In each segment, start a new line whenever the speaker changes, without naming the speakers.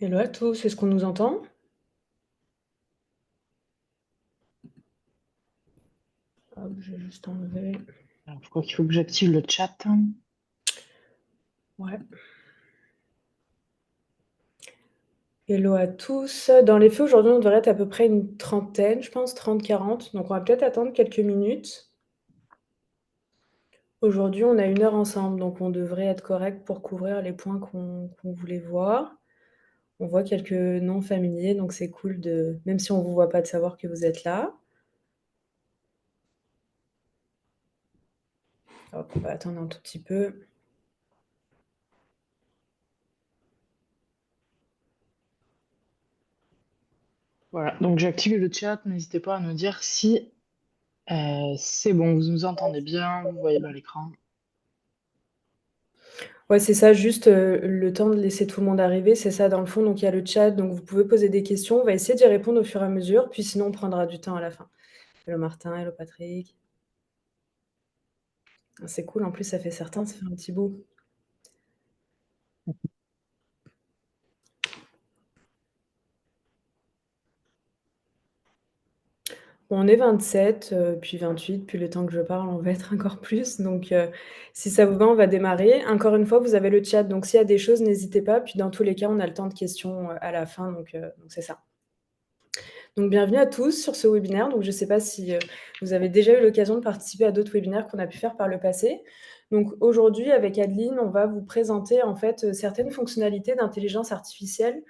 Hello à tous, est-ce qu'on nous entend? Hop, je vais juste enlever.
Alors, je crois qu'il faut que j'active le chat.
Ouais. Hello à tous. Dans les faits, aujourd'hui, on devrait être à peu près une trentaine, je pense, 30-40. Donc, on va peut-être attendre quelques minutes. Aujourd'hui, on a 1 heure ensemble, donc on devrait être correct pour couvrir les points qu'on voulait voir. On voit quelques noms familiers, donc c'est cool de, même si on ne vous voit pas, de savoir que vous êtes là. Hop, on va attendre un tout petit peu.
Voilà, donc j'ai activé le chat. N'hésitez pas à nous dire si c'est bon, vous nous entendez bien, vous voyez bien l'écran.
Ouais, c'est ça, juste le temps de laisser tout le monde arriver, c'est ça dans le fond. Donc il y a le chat, donc vous pouvez poser des questions. On va essayer d'y répondre au fur et à mesure, puis sinon on prendra du temps à la fin. Hello Martin, hello Patrick. Ah, c'est cool, en plus ça fait certain, ça fait un petit bout. Bon, on est 27, puis 28, puis le temps que je parle, on va être encore plus. Donc si ça vous va, on va démarrer. Encore une fois, vous avez le chat, donc s'il y a des choses, n'hésitez pas. Puis dans tous les cas, on a le temps de questions à la fin, donc c'est ça. Donc bienvenue à tous sur ce webinaire. Donc je ne sais pas si vous avez déjà eu l'occasion de participer à d'autres webinaires qu'on a pu faire par le passé. Donc aujourd'hui, avec Adeline, on va vous présenter en fait certaines fonctionnalités d'intelligence artificielle,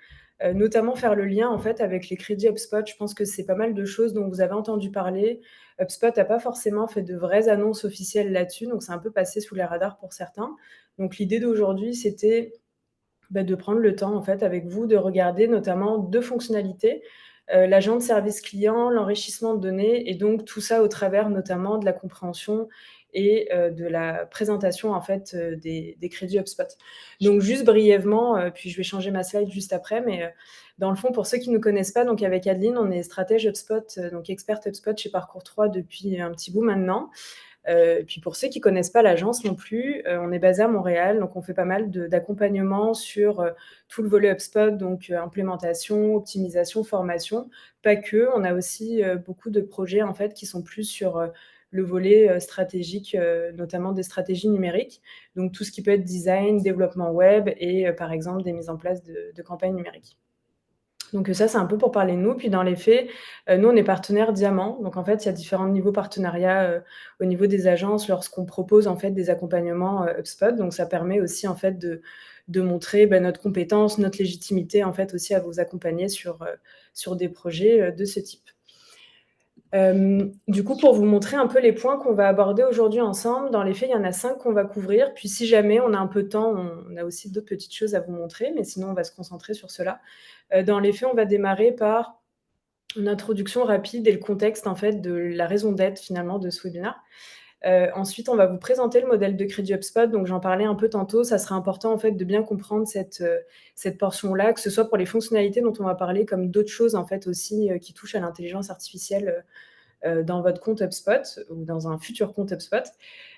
notamment faire le lien en fait avec les crédits HubSpot. Je pense que c'est pas mal de choses dont vous avez entendu parler. HubSpot n'a pas forcément fait de vraies annonces officielles là-dessus, donc c'est un peu passé sous les radars pour certains. Donc l'idée d'aujourd'hui, c'était de prendre le temps, en fait, avec vous, de regarder notamment 2 fonctionnalités, l'agent de service client, l'enrichissement de données et donc tout ça au travers notamment de la compréhension et de la présentation, en fait, des crédits HubSpot. Donc juste brièvement, puis je vais changer ma slide juste après, mais dans le fond, pour ceux qui ne nous connaissent pas, donc avec Adeline, on est stratège HubSpot, donc experte HubSpot chez Parcours 3 depuis un petit bout maintenant. Et puis pour ceux qui ne connaissent pas l'agence non plus, on est basé à Montréal, donc on fait pas mal d'accompagnement sur tout le volet HubSpot, donc implémentation, optimisation, formation. Pas que, on a aussi beaucoup de projets en fait qui sont plus sur le volet stratégique, notamment des stratégies numériques. Donc tout ce qui peut être design, développement web et par exemple des mises en place de campagnes numériques. Donc ça, c'est un peu pour parler de nous. Puis dans les faits, nous, on est partenaire Diamant. Donc en fait, il y a différents niveaux partenariat au niveau des agences lorsqu'on propose en fait des accompagnements HubSpot. Donc ça permet aussi en fait de montrer notre compétence, notre légitimité en fait aussi à vous accompagner sur des projets de ce type. Du coup, pour vous montrer un peu les points qu'on va aborder aujourd'hui ensemble, dans les faits, il y en a 5 qu'on va couvrir. Puis si jamais on a un peu de temps, on a aussi d'autres petites choses à vous montrer, mais sinon on va se concentrer sur cela. Dans les faits, on va démarrer par une introduction rapide et le contexte en fait de la raison d'être finalement de ce webinaire. Ensuite, on va vous présenter le modèle de crédit HubSpot. Donc, j'en parlais un peu tantôt. Ça serait important en fait de bien comprendre cette portion-là, que ce soit pour les fonctionnalités dont on va parler, comme d'autres choses en fait aussi qui touchent à l'intelligence artificielle dans votre compte HubSpot ou dans un futur compte HubSpot.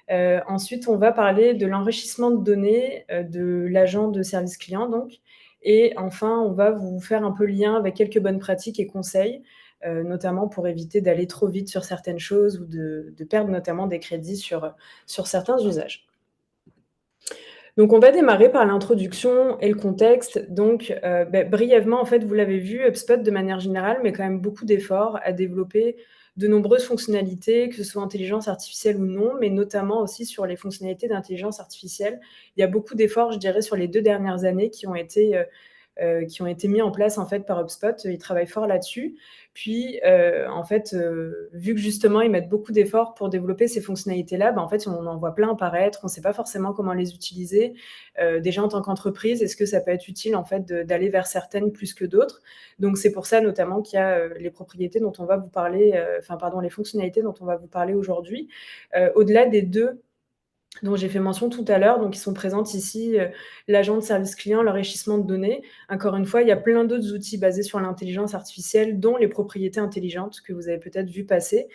Ensuite, on va parler de l'enrichissement de données de l'agent de service client, donc. Et enfin, on va vous faire un peu le lien avec quelques bonnes pratiques et conseils, notamment pour éviter d'aller trop vite sur certaines choses ou de perdre notamment des crédits sur certains usages. Donc, on va démarrer par l'introduction et le contexte. Donc, brièvement, en fait, vous l'avez vu, HubSpot, de manière générale, met quand même beaucoup d'efforts à développer de nombreuses fonctionnalités, que ce soit intelligence artificielle ou non, mais notamment aussi sur les fonctionnalités d'intelligence artificielle. Il y a beaucoup d'efforts, je dirais, sur les 2 dernières années qui ont été mis en place en fait par HubSpot. Ils travaillent fort là-dessus. Puis, en fait, vu que justement ils mettent beaucoup d'efforts pour développer ces fonctionnalités-là, en fait, on en voit plein apparaître. On ne sait pas forcément comment les utiliser. Déjà en tant qu'entreprise, est-ce que ça peut être utile en fait d'aller vers certaines plus que d'autres? Donc c'est pour ça notamment qu'il y a les propriétés dont on va vous parler, les fonctionnalités dont on va vous parler aujourd'hui. Au-delà des deux dont j'ai fait mention tout à l'heure, donc qui sont présentes ici, l'agent de service client, l'enrichissement de données. Encore une fois, il y a plein d'autres outils basés sur l'intelligence artificielle, dont les propriétés intelligentes que vous avez peut-être vu passer.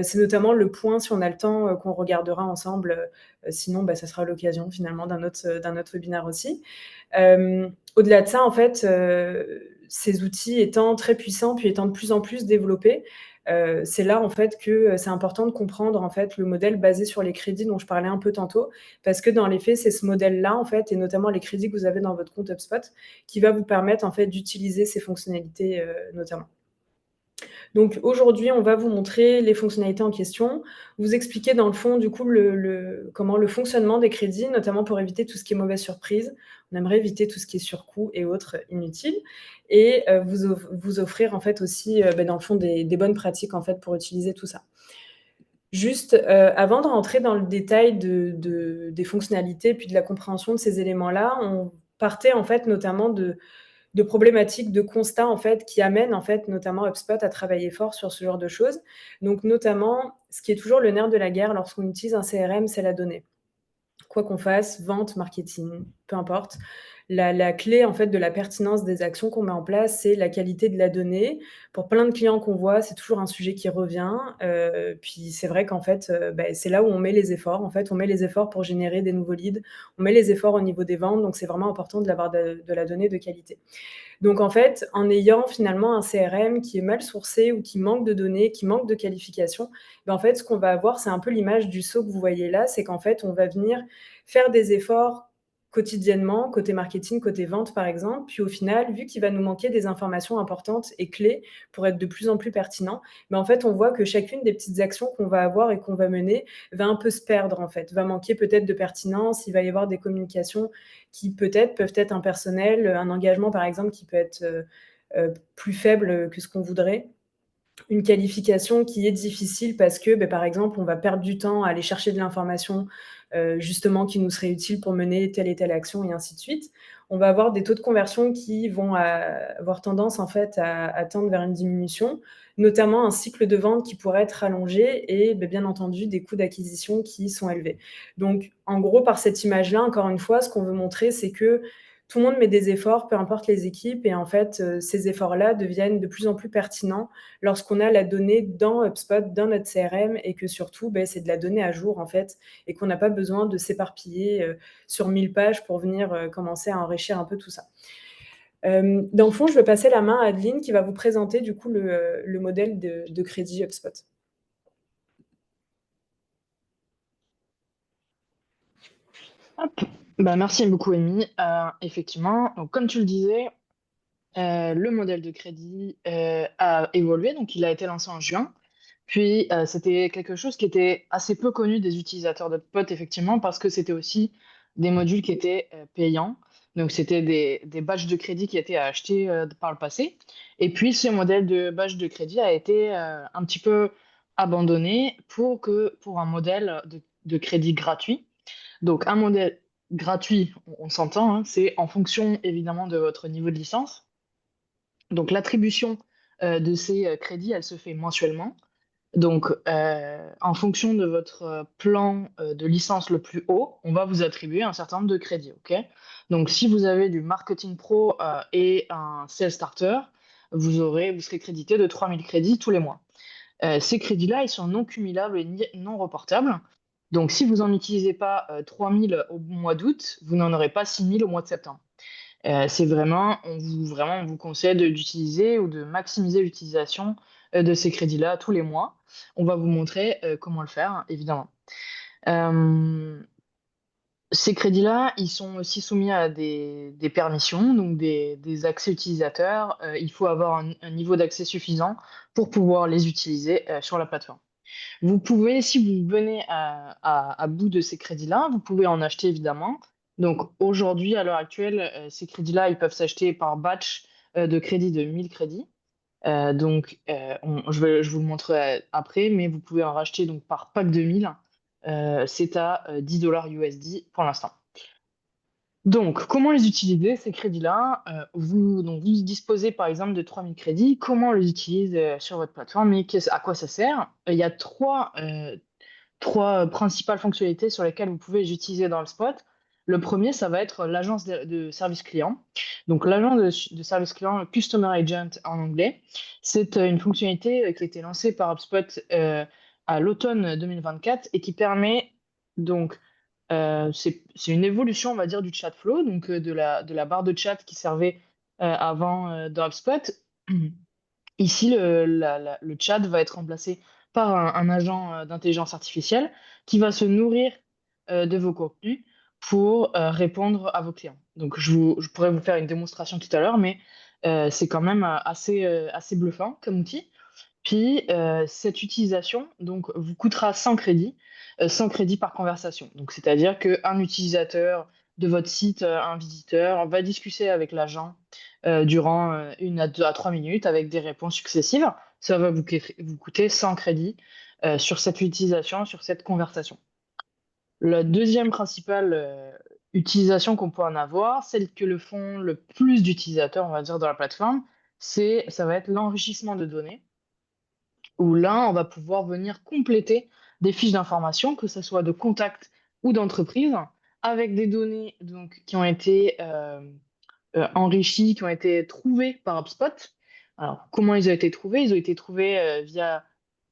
C'est notamment le point, si on a le temps, qu'on regardera ensemble. Sinon, ça sera l'occasion finalement d'un autre webinaire aussi. Au-delà de ça, en fait, ces outils étant très puissants, puis étant de plus en plus développés, c'est là en fait que c'est important de comprendre en fait le modèle basé sur les crédits dont je parlais un peu tantôt, parce que dans les faits, c'est ce modèle-là en fait, et notamment les crédits que vous avez dans votre compte HubSpot, qui va vous permettre en fait d'utiliser ces fonctionnalités notamment. Donc aujourd'hui, on va vous montrer les fonctionnalités en question, vous expliquer dans le fond du coup comment le fonctionnement des crédits, notamment pour éviter tout ce qui est mauvaise surprise. On aimerait éviter tout ce qui est surcoût et autres inutiles, et vous offrir en fait aussi dans le fond des bonnes pratiques en fait pour utiliser tout ça. Juste, avant de rentrer dans le détail des fonctionnalités, puis de la compréhension de ces éléments-là, on partait en fait notamment de problématiques, de constats en fait qui amènent en fait notamment HubSpot à travailler fort sur ce genre de choses. Donc notamment, ce qui est toujours le nerf de la guerre lorsqu'on utilise un CRM, c'est la donnée. Quoi qu'on fasse, vente, marketing, peu importe. La clé en fait de la pertinence des actions qu'on met en place, c'est la qualité de la donnée. Pour plein de clients qu'on voit, c'est toujours un sujet qui revient. Puis c'est vrai qu'en fait, c'est là où on met les efforts. En fait, on met les efforts pour générer des nouveaux leads. On met les efforts au niveau des ventes. Donc c'est vraiment important d'avoir de la donnée de qualité. Donc en fait, en ayant finalement un CRM qui est mal sourcé ou qui manque de données, qui manque de qualification, en fait, ce qu'on va avoir, c'est un peu l'image du saut que vous voyez là, c'est qu'en fait, on va venir faire des efforts quotidiennement, côté marketing, côté vente par exemple, puis au final, vu qu'il va nous manquer des informations importantes et clés pour être de plus en plus pertinent, en fait, on voit que chacune des petites actions qu'on va avoir et qu'on va mener va un peu se perdre en fait, va manquer peut-être de pertinence, il va y avoir des communications qui peut-être peuvent être impersonnelles, un engagement par exemple qui peut être plus faible que ce qu'on voudrait, une qualification qui est difficile parce que, par exemple, on va perdre du temps à aller chercher de l'information justement qui nous serait utile pour mener telle et telle action et ainsi de suite. On va avoir des taux de conversion qui vont avoir tendance en fait à tendre vers une diminution, notamment un cycle de vente qui pourrait être rallongé et bien entendu des coûts d'acquisition qui sont élevés. Donc en gros, par cette image-là, encore une fois, ce qu'on veut montrer, c'est que tout le monde met des efforts, peu importe les équipes, et en fait, ces efforts-là deviennent de plus en plus pertinents lorsqu'on a la donnée dans HubSpot, dans notre CRM, et que surtout, c'est de la donnée à jour, en fait, et qu'on n'a pas besoin de s'éparpiller sur 1000 pages pour venir commencer à enrichir un peu tout ça. Dans le fond, je vais passer la main à Adeline qui va vous présenter du coup le modèle de crédit HubSpot.
Hop. Merci beaucoup, Amy. Effectivement, donc, comme tu le disais, le modèle de crédit a évolué, donc il a été lancé en juin. Puis c'était quelque chose qui était assez peu connu des utilisateurs de HubSpot, effectivement, parce que c'était aussi des modules qui étaient payants. Donc c'était des badges de crédit qui étaient achetés par le passé. Et puis ce modèle de badge de crédit a été un petit peu abandonné pour un modèle de crédit gratuit. Donc, un modèle gratuit, on s'entend, hein, c'est en fonction évidemment de votre niveau de licence. Donc, l'attribution de ces crédits, elle se fait mensuellement. Donc, en fonction de votre plan de licence le plus haut, on va vous attribuer un certain nombre de crédits. Ok. Donc, si vous avez du marketing pro et un sales starter, vous serez crédité de 3000 crédits tous les mois. Ces crédits-là, ils sont non cumulables et non reportables. Donc, si vous n'en utilisez pas 3000 au mois d'août, vous n'en aurez pas 6000 au mois de septembre. C'est vraiment, on vous conseille d'utiliser ou de maximiser l'utilisation de ces crédits-là tous les mois. On va vous montrer comment le faire, évidemment. Euh, Ces crédits-là, ils sont aussi soumis à des permissions, donc des accès utilisateurs. Il faut avoir un niveau d'accès suffisant pour pouvoir les utiliser sur la plateforme. Vous pouvez, si vous venez à bout de ces crédits-là, vous pouvez en acheter évidemment. Donc aujourd'hui, à l'heure actuelle, ces crédits-là, ils peuvent s'acheter par batch de crédits de 1000 crédits. Je vous le montrerai après, mais vous pouvez en racheter donc par pack de 1000. C'est à 10 dollars USD pour l'instant. Donc, comment les utiliser, ces crédits-là? Donc, vous disposez par exemple de 3000 crédits. Comment on les utilise sur votre plateforme et à quoi ça sert? Il y a trois principales fonctionnalités sur lesquelles vous pouvez les utiliser dans HubSpot. Le premier, ça va être l'agence de service client. Donc, l'agent de service client, Customer Agent en anglais, c'est une fonctionnalité qui a été lancée par HubSpot à l'automne 2024 et qui permet donc, c'est une évolution, on va dire, du chat flow, donc de la barre de chat qui servait avant dans HubSpot. Ici, le chat va être remplacé par un agent d'intelligence artificielle qui va se nourrir de vos contenus pour répondre à vos clients. Donc, je pourrais vous faire une démonstration tout à l'heure, mais c'est quand même assez bluffant comme outil. Puis, cette utilisation donc, vous coûtera 100 crédits par conversation. Donc, c'est-à-dire qu'un utilisateur de votre site, un visiteur, va discuter avec l'agent durant 1 à 3 minutes avec des réponses successives. Ça va vous coûter 100 crédits sur cette utilisation, sur cette conversation. La deuxième principale utilisation qu'on peut en avoir, celle que le font le plus d'utilisateurs, on va dire, dans la plateforme, ça va être l'enrichissement de données où là, on va pouvoir venir compléter des fiches d'information, que ce soit de contact ou d'entreprise, avec des données donc, qui ont été enrichies, qui ont été trouvées par HubSpot. Alors, comment ils ont été trouvés? Ils ont été trouvés via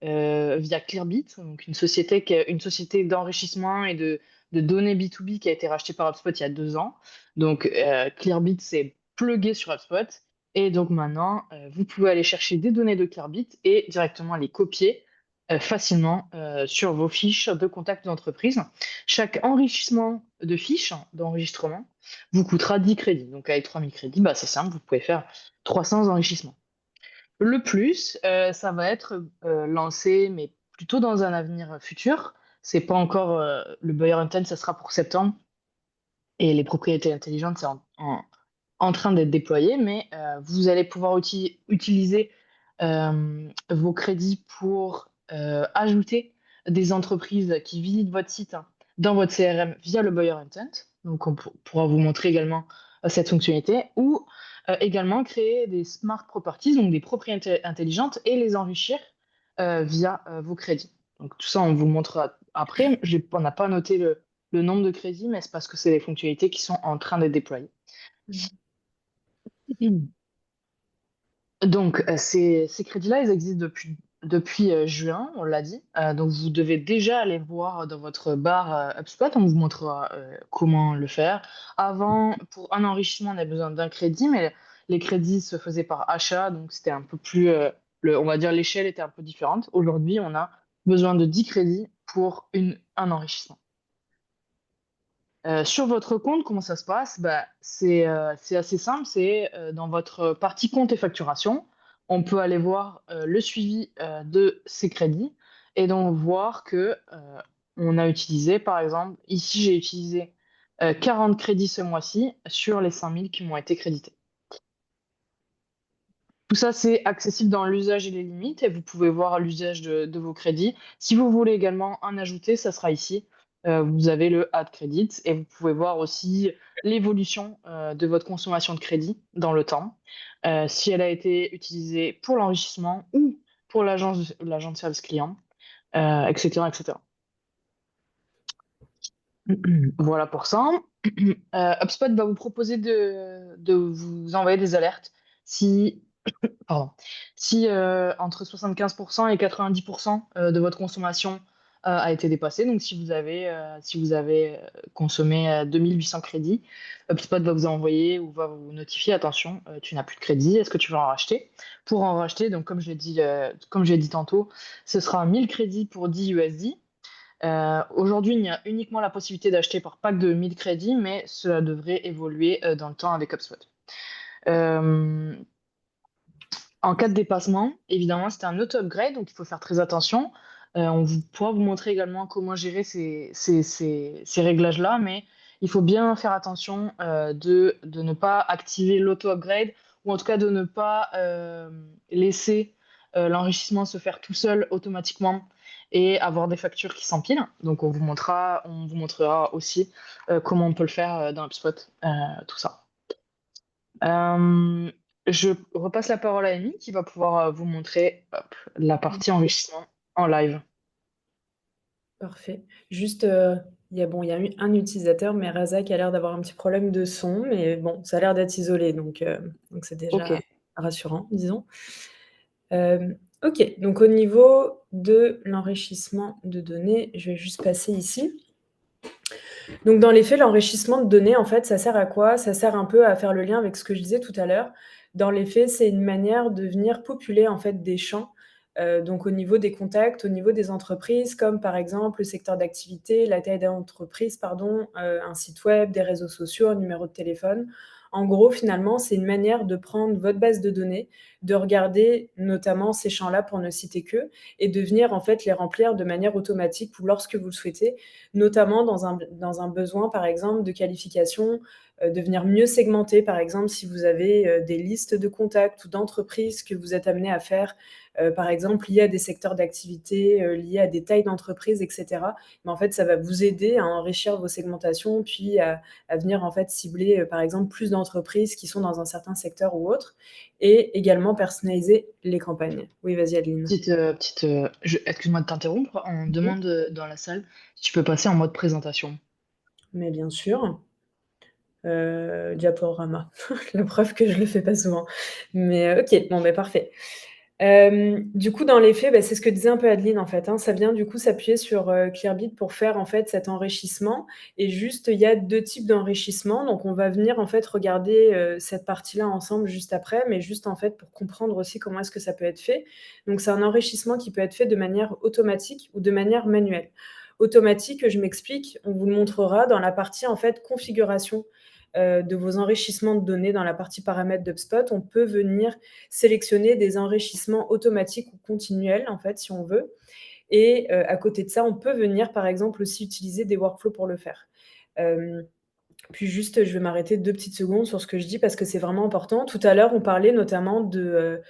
Clearbit, donc une société d'enrichissement et de données B2B qui a été rachetée par HubSpot il y a 2 ans. Donc, Clearbit s'est plugué sur HubSpot. Et donc maintenant, vous pouvez aller chercher des données de Clearbit et directement les copier facilement sur vos fiches de contact d'entreprise. Chaque enrichissement de fiches d'enregistrement vous coûtera 10 crédits. Donc avec 3000 crédits, bah, c'est simple, vous pouvez faire 300 enrichissements. Le plus, ça va être lancé, mais plutôt dans un avenir futur. C'est pas encore le buyer intent, ça sera pour septembre. Et les propriétés intelligentes, c'est en train d'être déployé, mais vous allez pouvoir utiliser vos crédits pour ajouter des entreprises qui visitent votre site dans votre CRM via le Buyer Intent. Donc, on pourra vous montrer également cette fonctionnalité ou également créer des smart properties, donc des propriétés intelligentes et les enrichir via vos crédits. Donc, tout ça, on vous le montrera après. On n'a pas noté le nombre de crédits, mais c'est parce que c'est des fonctionnalités qui sont en train d'être déployées.
Mmh.
Donc, ces crédits-là, ils existent depuis juin, on l'a dit. Donc, vous devez déjà aller voir dans votre barre HubSpot. On vous montrera comment le faire. Avant, pour un enrichissement, on a besoin d'un crédit, mais les crédits se faisaient par achat. Donc, c'était un peu plus, on va dire, l'échelle était un peu différente. Aujourd'hui, on a besoin de 10 crédits pour un enrichissement. Sur votre compte, comment ça se passe? Bah, c'est assez simple. C'est dans votre partie compte et facturation, on peut aller voir le suivi de ces crédits et donc voir que on a utilisé, par exemple, ici j'ai utilisé 40 crédits ce mois-ci sur les 5000 qui m'ont été crédités. Tout ça, c'est accessible dans l'usage et les limites et vous pouvez voir l'usage de vos crédits. Si vous voulez également en ajouter, ça sera ici. Vous avez le Add Credit et vous pouvez voir aussi l'évolution de votre consommation de crédit dans le temps. Si elle a été utilisée pour l'enrichissement ou pour l'agent de service client, etc., etc. Voilà pour ça. HubSpot va vous proposer de vous envoyer des alertes si pardon. Si entre 75% et 90% de votre consommation a été dépassée, donc si vous avez consommé 2800 crédits, HubSpot va vous envoyer ou va vous notifier, attention, tu n'as plus de crédit, est-ce que tu veux en racheter? Pour en racheter, donc comme je l'ai dit tantôt, ce sera 1000 crédits pour 10 USD. Aujourd'hui, il y a uniquement la possibilité d'acheter par pack de 1000 crédits, mais cela devrait évoluer dans le temps avec HubSpot. Euh, En cas de dépassement, évidemment, c'était un auto-upgrade, donc il faut faire très attention. Pourra vous montrer également comment gérer ces réglages-là, mais il faut bien faire attention de ne pas activer l'auto-upgrade, ou en tout cas de ne pas laisser l'enrichissement se faire tout seul automatiquement et avoir des factures qui s'empilent. Donc on vous montrera aussi comment on peut le faire dans HubSpot, tout ça. Euh, je repasse la parole à Amy qui va pouvoir vous montrer hop, la partie enrichissement en live.
Parfait. Juste, il y a eu un utilisateur, mais Rasa qui a l'air d'avoir un petit problème de son, mais bon, ça a l'air d'être isolé, donc c'est déjà
OK.
rassurant, disons. OK, donc au niveau de l'enrichissement de données, je vais juste passer ici. Donc dans les faits, l'enrichissement de données, en fait, ça sert à quoi? Ça sert un peu à faire le lien avec ce que je disais tout à l'heure. Dans les faits, c'est une manière de venir populer, en fait, des champs, donc au niveau des contacts, au niveau des entreprises, comme par exemple le secteur d'activité, la taille d'entreprise, pardon, un site web, des réseaux sociaux, un numéro de téléphone. En gros, finalement, c'est une manière de prendre votre base de données, de regarder notamment ces champs-là pour ne citer qu'eux et de venir, en fait, les remplir de manière automatique ou lorsque vous le souhaitez, notamment dans un besoin, par exemple, de qualification, de venir mieux segmenter, par exemple, si vous avez des listes de contacts ou d'entreprises que vous êtes amené à faire, par exemple, liées à des secteurs d'activité, liées à des tailles d'entreprises, etc. Mais en fait, ça va vous aider à enrichir vos segmentations, puis à venir en fait cibler, par exemple, plus d'entreprises qui sont dans un certain secteur ou autre, et également personnaliser les campagnes. Oui, vas-y, Adeline.
Excuse-moi de t'interrompre, on
Oui,
demande dans la salle si tu peux passer en mode présentation.
mais bien sûr. Diaporama. La preuve que je le fais pas souvent. Mais OK, bon, beh, parfait. Du coup, dans les faits, bah, c'est ce que disait un peu Adeline, en fait, hein. Ça vient, du coup, s'appuyer sur, Clearbit pour faire, en fait, cet enrichissement et juste, il y a 2 types d'enrichissement. Donc on va venir, en fait, regarder, cette partie-là ensemble juste après, mais juste, en fait, pour comprendre aussi comment est-ce que ça peut être fait. Donc c'est un enrichissement qui peut être fait de manière automatique ou de manière manuelle. Automatique, je m'explique, on vous le montrera dans la partie, en fait, configuration, de vos enrichissements de données dans la partie paramètres d'HubSpot. On peut venir sélectionner des enrichissements automatiques ou continuels, en fait, si on veut. Et à côté de ça, on peut venir, par exemple, aussi utiliser des workflows pour le faire. Euh, Puis juste, je vais m'arrêter 2 petites secondes sur ce que je dis parce que c'est vraiment important. Tout à l'heure, on parlait notamment de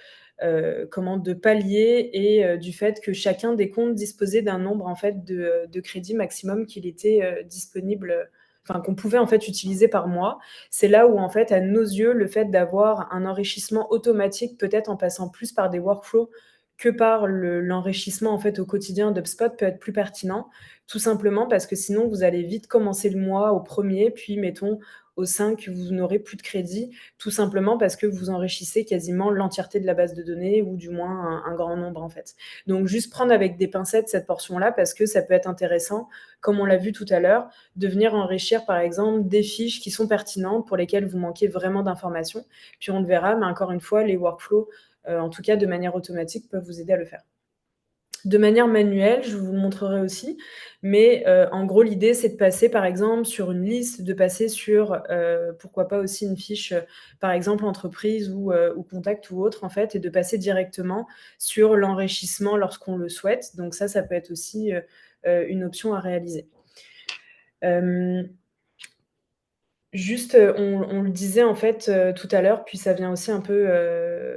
paliers et du fait que chacun des comptes disposait d'un nombre, en fait, de crédits maximum qu'il était, disponible, enfin, qu'on pouvait, en fait, utiliser par mois. C'est là où, en fait, à nos yeux, le fait d'avoir un enrichissement automatique, peut-être en passant plus par des workflows que par l'enrichissement, en fait, au quotidien d'HubSpot peut être plus pertinent. Tout simplement parce que sinon, vous allez vite commencer le mois au 1er, puis mettons au 5, vous n'aurez plus de crédit, tout simplement parce que vous enrichissez quasiment l'entièreté de la base de données ou du moins un grand nombre, en fait. Donc juste prendre avec des pincettes cette portion-là parce que ça peut être intéressant, comme on l'a vu tout à l'heure, de venir enrichir, par exemple, des fiches qui sont pertinentes pour lesquelles vous manquez vraiment d'informations. Puis on le verra, mais encore une fois, les workflows, en tout cas de manière automatique, peuvent vous aider à le faire. De manière manuelle, je vous le montrerai aussi, mais en gros, l'idée, c'est de passer, par exemple, sur une liste, de passer sur, pourquoi pas aussi une fiche, par exemple, entreprise ou contact ou autre, en fait, et de passer directement sur l'enrichissement lorsqu'on le souhaite. Donc ça peut être aussi, une option à réaliser. Hem, Juste, on le disait, en fait, tout à l'heure, puis ça vient aussi un peu,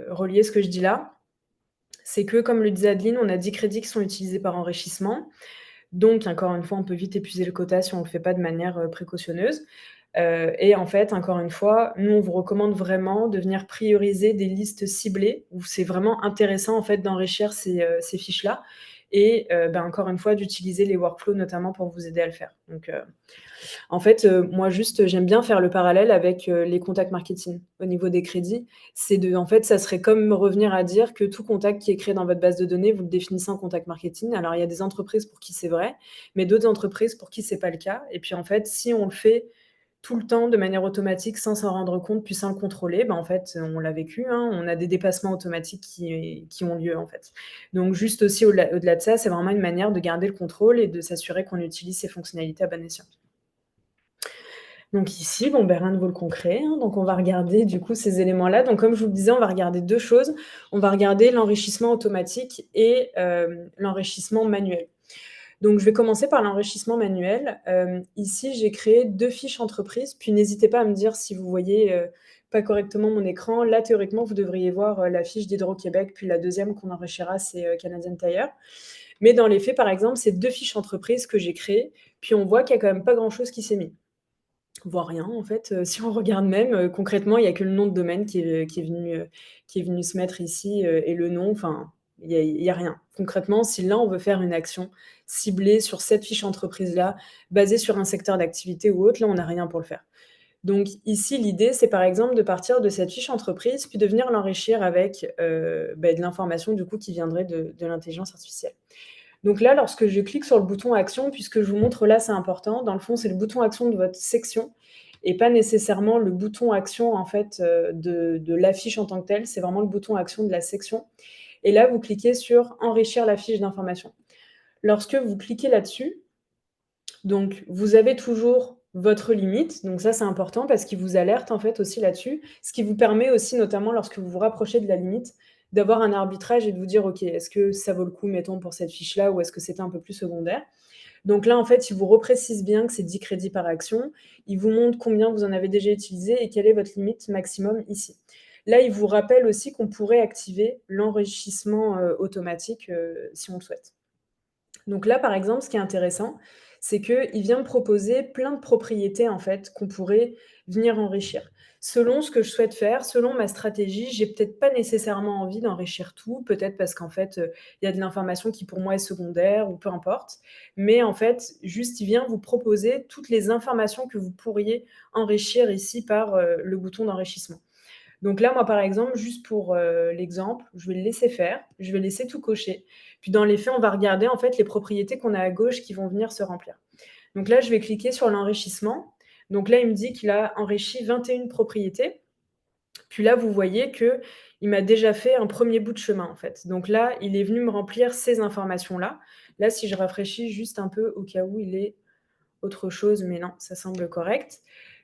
relier ce que je dis là. C'est que, comme le disait Adeline, on a 10 crédits qui sont utilisés par enrichissement. Donc encore une fois, on peut vite épuiser le quota si on ne le fait pas de manière, précautionneuse. Et en fait, encore une fois, nous, on vous recommande vraiment de venir prioriser des listes ciblées où c'est vraiment intéressant, en fait, d'enrichir ces fiches-là et encore une fois, d'utiliser les workflows notamment pour vous aider à le faire. Donc en fait, moi juste, j'aime bien faire le parallèle avec, les contacts marketing au niveau des crédits. En fait, ça serait comme revenir à dire que tout contact qui est créé dans votre base de données, vous le définissez en contact marketing. Alors il y a des entreprises pour qui c'est vrai, mais d'autres entreprises pour qui c'est pas le cas et puis en fait, si on le fait tout le temps de manière automatique sans s'en rendre compte, puis sans le contrôler, en fait, on l'a vécu, hein, on a des dépassements automatiques qui ont lieu, en fait. Donc juste aussi au-delà de ça, c'est vraiment une manière de garder le contrôle et de s'assurer qu'on utilise ces fonctionnalités à bon escient. Donc ici, rien de vaut le concret, hein, donc on va regarder du coup ces éléments-là. Donc comme je vous le disais, on va regarder 2 choses. On va regarder l'enrichissement automatique et l'enrichissement manuel. Donc je vais commencer par l'enrichissement manuel. Ici, j'ai créé 2 fiches entreprises, puis n'hésitez pas à me dire si vous voyez, pas correctement mon écran. Là, théoriquement, vous devriez voir, la fiche d'Hydro-Québec, puis la deuxième qu'on enrichira, c'est, Canadian Tire. Mais dans les faits, par exemple, c'est 2 fiches entreprises que j'ai créées, puis on voit qu'il y a quand même pas grand-chose qui s'est mis. Voire rien en fait, si on regarde même, concrètement, il y a que le nom de domaine qui est venu se mettre ici, et le nom, enfin, Il y a rien. Concrètement, si là, on veut faire une action ciblée sur cette fiche entreprise-là, basée sur un secteur d'activité ou autre, là, on n'a rien pour le faire. Donc ici, l'idée, c'est par exemple de partir de cette fiche entreprise, puis de venir l'enrichir avec de l'information du coup qui viendrait de l'intelligence artificielle. Donc là, lorsque je clique sur le bouton action, puisque je vous montre là, c'est important, dans le fond, c'est le bouton action de votre section et pas nécessairement le bouton action en fait de l'affiche en tant que telle, c'est vraiment le bouton action de la section. Et là, vous cliquez sur enrichir la fiche d'information. Lorsque vous cliquez là-dessus, donc vous avez toujours votre limite, donc ça c'est important parce qu'il vous alerte en fait aussi là-dessus, ce qui vous permet aussi notamment lorsque vous vous rapprochez de la limite, d'avoir un arbitrage et de vous dire: «OK, est-ce que ça vaut le coup mettons pour cette fiche-là ou est-ce que c'est un peu plus secondaire?» Donc là en fait, il vous reprécise bien que c'est 10 crédits par action, il vous montre combien vous en avez déjà utilisé et quelle est votre limite maximum ici. Là, il vous rappelle aussi qu'on pourrait activer l'enrichissement, automatique, si on le souhaite. Donc là, par exemple, ce qui est intéressant, c'est qu'il vient me proposer plein de propriétés, en fait, qu'on pourrait venir enrichir. Selon ce que je souhaite faire, selon ma stratégie, j'ai peut-être pas nécessairement envie d'enrichir tout, peut-être parce qu'en fait, il y a de l'information qui pour moi est secondaire ou peu importe. Mais en fait, juste, il vient vous proposer toutes les informations que vous pourriez enrichir ici par, le bouton d'enrichissement. Donc là, moi, par exemple, juste pour, l'exemple, je vais le laisser faire, je vais laisser tout cocher. Puis dans les faits, on va regarder, en fait, les propriétés qu'on a à gauche qui vont venir se remplir. Donc là, je vais cliquer sur l'enrichissement. Donc là, il me dit qu'il a enrichi 21 propriétés. Puis là, vous voyez qu'il m'a déjà fait un premier bout de chemin, en fait. Donc là, il est venu me remplir ces informations-là. Là, si je rafraîchis juste un peu au cas où il est autre chose, mais non, ça semble correct.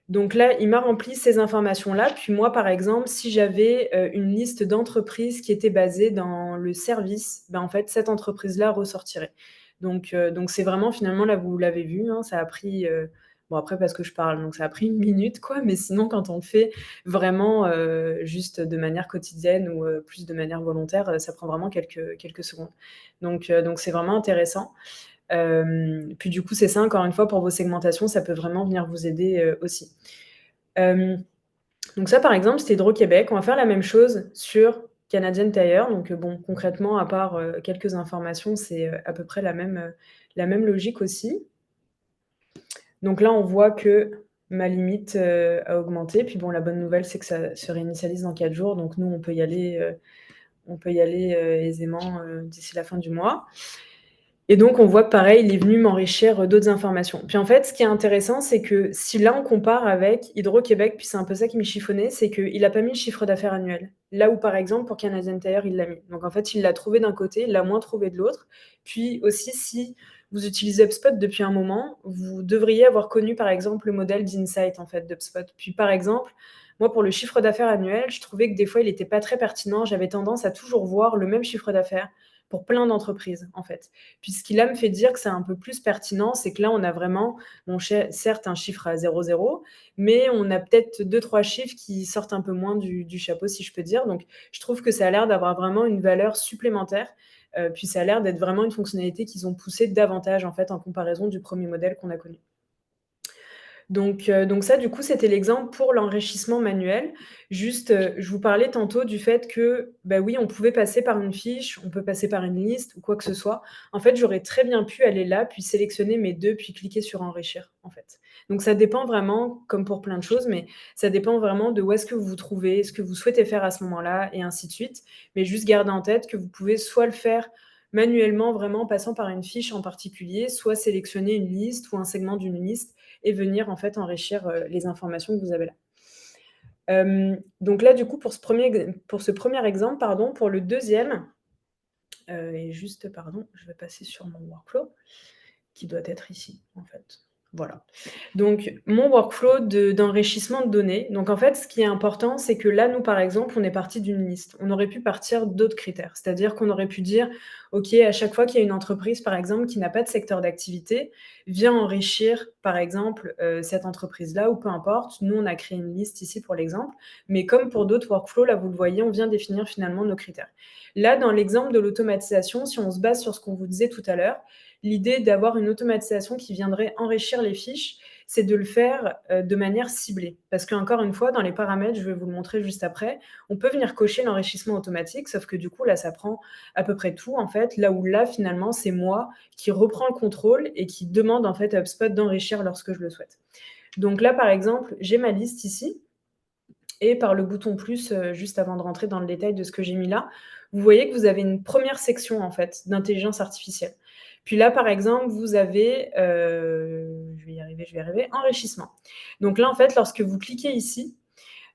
Donc là, il m'a rempli ces informations-là. Puis moi, par exemple, si j'avais une liste d'entreprises qui était basée dans le service, ben, en fait, cette entreprise-là ressortirait. Donc c'est vraiment finalement, là, vous l'avez vu, hein, ça a pris, bon après parce que je parle, donc ça a pris une minute, quoi, mais sinon quand on le fait vraiment juste de manière quotidienne ou plus de manière volontaire, ça prend vraiment quelques secondes. Donc c'est vraiment intéressant. Puis du coup, c'est ça, encore une fois, pour vos segmentations, ça peut vraiment venir vous aider, aussi. Hem, donc ça, par exemple, c'était Hydro-Québec. On va faire la même chose sur Canadian Tire. Donc, bon, concrètement, à part, quelques informations, c'est, à peu près la même logique aussi. Donc là, on voit que ma limite, a augmenté. Puis bon, la bonne nouvelle, c'est que ça se réinitialise dans 4 jours. Donc nous, on peut y aller, aisément, d'ici la fin du mois. Et donc, on voit que pareil, il est venu m'enrichir d'autres informations. Puis en fait, ce qui est intéressant, c'est que si là, on compare avec Hydro-Québec, puis c'est un peu ça qui me chiffonnait, c'est qu'il n'a pas mis le chiffre d'affaires annuel. Là où, par exemple, pour Canadian Tire, il l'a mis. Donc en fait, il l'a trouvé d'un côté, il l'a moins trouvé de l'autre. Puis aussi, si vous utilisez HubSpot depuis un moment, vous devriez avoir connu, par exemple, le modèle d'Insight en fait, d'HubSpot. Puis par exemple, moi, pour le chiffre d'affaires annuel, je trouvais que des fois, il n'était pas très pertinent. J'avais tendance à toujours voir le même chiffre d'affaires pour plein d'entreprises, en fait. Puis ce qui là me fait dire que c'est un peu plus pertinent, c'est que là, on a vraiment, bon, certes, un chiffre à 0,0, mais on a peut-être deux, trois chiffres qui sortent un peu moins du chapeau, si je peux dire. Donc, je trouve que ça a l'air d'avoir vraiment une valeur supplémentaire. Puis ça a l'air d'être vraiment une fonctionnalité qu'ils ont poussée davantage, en fait, en comparaison du premier modèle qu'on a connu. Donc ça, du coup, c'était l'exemple pour l'enrichissement manuel. Juste, je vous parlais tantôt du fait que, bah, oui, on pouvait passer par une fiche, on peut passer par une liste ou quoi que ce soit. En fait, j'aurais très bien pu aller là, puis sélectionner mes 2, puis cliquer sur enrichir, en fait. Donc ça dépend vraiment, comme pour plein de choses, mais ça dépend vraiment de où est-ce que vous vous trouvez, ce que vous souhaitez faire à ce moment-là et ainsi de suite. Mais juste garder en tête que vous pouvez soit le faire manuellement, vraiment en passant par une fiche en particulier, soit sélectionner une liste ou un segment d'une liste et venir en fait enrichir, les informations que vous avez là. Donc là, du coup, pour ce premier exemple, pardon, pour le deuxième, et juste, pardon, je vais passer sur mon workflow qui doit être ici, en fait. Voilà. Donc mon workflow d'enrichissement de données. Donc en fait, ce qui est important, c'est que là, nous, par exemple, on est parti d'une liste. On aurait pu partir d'autres critères. C'est-à-dire qu'on aurait pu dire: «OK, à chaque fois qu'il y a une entreprise, par exemple, qui n'a pas de secteur d'activité, viens enrichir, par exemple, cette entreprise-là» ou peu importe. Nous, on a créé une liste ici pour l'exemple. Mais comme pour d'autres workflows, là, vous le voyez, on vient définir finalement nos critères. Là, dans l'exemple de l'automatisation, si on se base sur ce qu'on vous disait tout à l'heure, l'idée d'avoir une automatisation qui viendrait enrichir les fiches, c'est de le faire de manière ciblée. Parce qu'encore une fois, dans les paramètres, je vais vous le montrer juste après, on peut venir cocher l'enrichissement automatique, sauf que du coup, là, ça prend à peu près tout, en fait, là où là, finalement, c'est moi qui reprends le contrôle et qui demande, en fait, à HubSpot d'enrichir lorsque je le souhaite. Donc là, par exemple, j'ai ma liste ici, et par le bouton plus, juste avant de rentrer dans le détail de ce que j'ai mis là, vous voyez que vous avez une première section, en fait, d'intelligence artificielle. Puis là, par exemple, vous avez, je vais y arriver, enrichissement. Donc là, en fait, lorsque vous cliquez ici,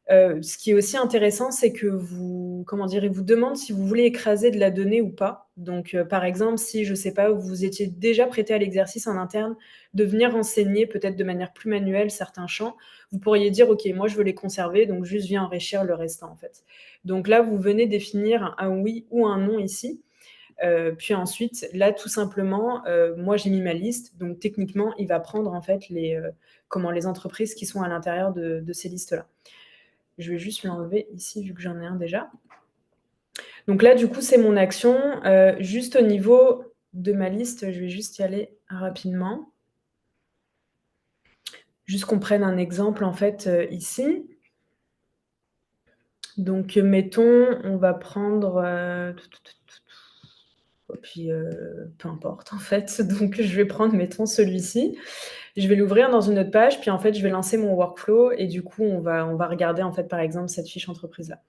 ce qui est aussi intéressant, c'est que vous, comment dire, il vous demande si vous voulez écraser de la donnée ou pas. Donc, par exemple, si, je ne sais pas, vous étiez déjà prêté à l'exercice en interne de venir renseigner peut-être de manière plus manuelle certains champs, vous pourriez dire, OK, moi, je veux les conserver, donc juste viens enrichir le restant, en fait. Donc là, vous venez définir un oui ou un non ici. Puis ensuite, là, tout simplement, moi, j'ai mis ma liste. Donc, techniquement, il va prendre, en fait, les entreprises qui sont à l'intérieur de ces listes-là. Je vais juste l'enlever ici, vu que j'en ai un déjà. Donc là, du coup, c'est mon action. Juste au niveau de ma liste, je vais juste y aller rapidement. Juste qu'on prenne un exemple, en fait, ici. Donc, mettons, on va prendre... puis, peu importe, en fait. Donc, je vais prendre, mettons, celui-ci. Je vais l'ouvrir dans une autre page, puis en fait, je vais lancer mon workflow et du coup, on va regarder, en fait, par exemple, cette fiche entreprise-là.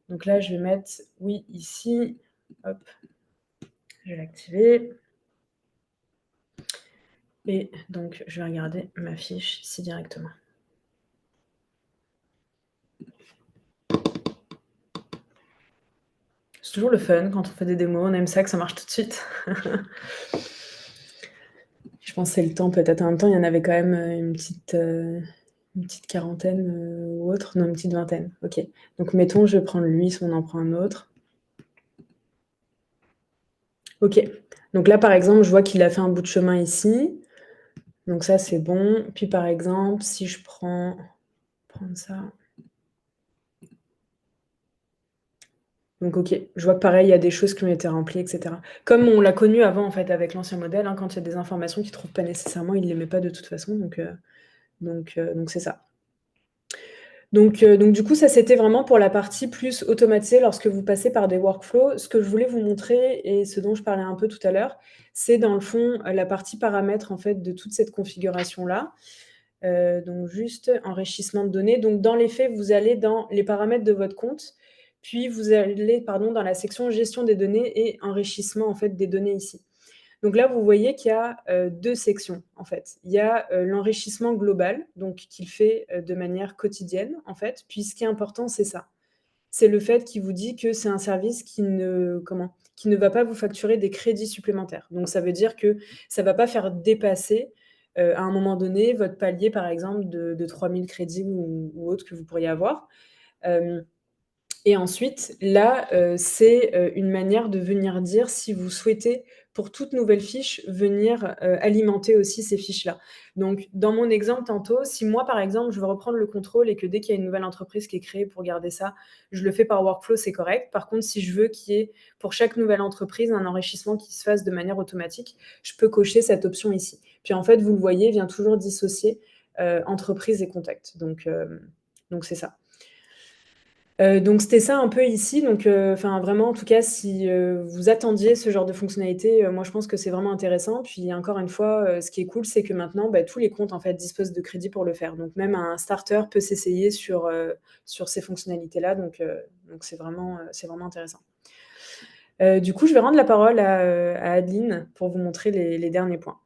Donc là, je vais mettre oui ici. Hop, je vais l'activer. Et donc, je vais regarder ma fiche ici directement. C'est toujours le fun quand on fait des démos, on aime ça, que ça marche tout de suite. Je pense que c'est le temps peut-être. En même temps, il y en avait quand même une petite quarantaine ou autre. Non, une petite vingtaine. Ok. Donc, mettons, je vais prendre lui, si on en prend un autre. Ok. Donc là, par exemple, je vois qu'il a fait un bout de chemin ici. Donc ça, c'est bon. Puis, par exemple, si je prendre ça... Donc, ok, je vois que pareil, il y a des choses qui ont été remplies, etc. Comme on l'a connu avant, en fait, avec l'ancien modèle, hein, quand il y a des informations qu'il ne trouve pas nécessairement, il ne les met pas de toute façon. Donc c'est ça. Donc, du coup, ça, c'était vraiment pour la partie plus automatisée lorsque vous passez par des workflows. Ce que je voulais vous montrer et ce dont je parlais un peu tout à l'heure, c'est dans le fond la partie paramètres, en fait, de toute cette configuration-là. Donc, juste enrichissement de données. Donc, dans les faits, vous allez dans les paramètres de votre compte. Puis, vous allez dans la section gestion des données et enrichissement en fait, des données ici. Donc là, vous voyez qu'il y a deux sections, en fait. Il y a l'enrichissement global, donc qu'il fait de manière quotidienne, en fait. Puis ce qui est important, c'est ça. C'est le fait qu'il vous dit que c'est un service qui ne va pas vous facturer des crédits supplémentaires. Donc ça veut dire que ça ne va pas faire dépasser à un moment donné votre palier, par exemple, de 3000 crédits ou autre que vous pourriez avoir. Et ensuite, là, c'est une manière de venir dire si vous souhaitez, pour toute nouvelle fiche, venir alimenter aussi ces fiches-là. Donc, dans mon exemple tantôt, si moi, par exemple, je veux reprendre le contrôle et que dès qu'il y a une nouvelle entreprise qui est créée pour garder ça, je le fais par workflow, c'est correct. Par contre, si je veux qu'il y ait pour chaque nouvelle entreprise un enrichissement qui se fasse de manière automatique, je peux cocher cette option ici. Puis en fait, vous le voyez, vient toujours dissocier entreprise et contact. Donc c'est ça. Donc c'était ça un peu ici. Donc, enfin vraiment, en tout cas, si vous attendiez ce genre de fonctionnalité, moi je pense que c'est vraiment intéressant. Puis encore une fois, ce qui est cool, c'est que maintenant, tous les comptes en fait disposent de crédits pour le faire. Donc même un starter peut s'essayer sur ces fonctionnalités-là. Donc c'est vraiment intéressant. Du coup, je vais rendre la parole à Adeline pour vous montrer les derniers points.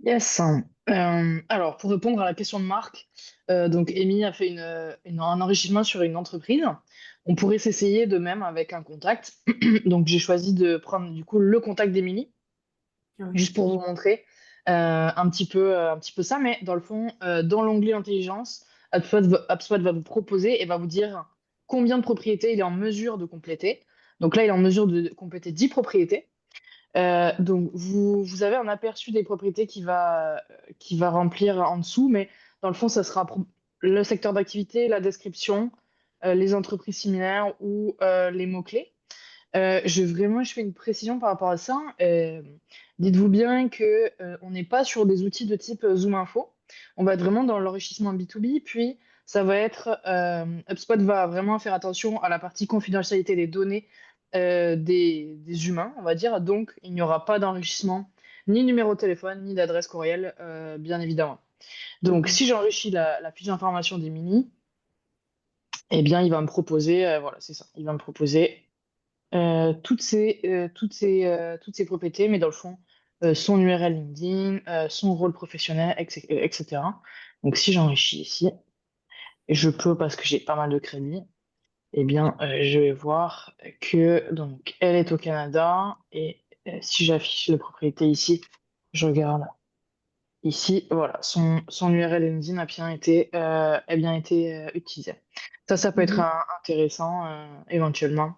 Yes. Alors, pour répondre à la question de Marc, donc Amy a fait un enrichissement sur une entreprise. On pourrait s'essayer de même avec un contact. Donc, j'ai choisi de prendre du coup le contact d'Emily,
Ah ouais.
juste pour vous montrer un petit peu ça. Mais dans le fond, dans l'onglet intelligence, HubSpot va vous proposer et va vous dire combien de propriétés il est en mesure de compléter. Donc là, il est en mesure de compléter 10 propriétés. Donc, vous avez un aperçu des propriétés qui va remplir en dessous, mais dans le fond, ça sera le secteur d'activité, la description, les entreprises similaires ou les mots-clés. Je fais une précision par rapport à ça. Dites-vous bien que on n'est pas sur des outils de type Zoom Info. On va être vraiment dans l'enrichissement B2B, puis ça va être HubSpot va vraiment faire attention à la partie confidentialité des données des humains, on va dire. Donc, il n'y aura pas d'enrichissement, ni numéro de téléphone, ni d'adresse courriel, bien évidemment. Donc,
Mmh.
si j'enrichis la fiche d'information des mini, eh bien, il va me proposer, voilà, c'est ça, il va me proposer toutes ces propriétés, mais dans le fond, son URL LinkedIn, son rôle professionnel, etc. Donc, si j'enrichis ici, et je peux parce que j'ai pas mal de crédits, eh bien, je vais voir que donc elle est au Canada et si j'affiche les propriétés ici, je regarde ici, voilà, son URL LinkedIn a bien été utilisé. Ça peut être
Mmh.
intéressant éventuellement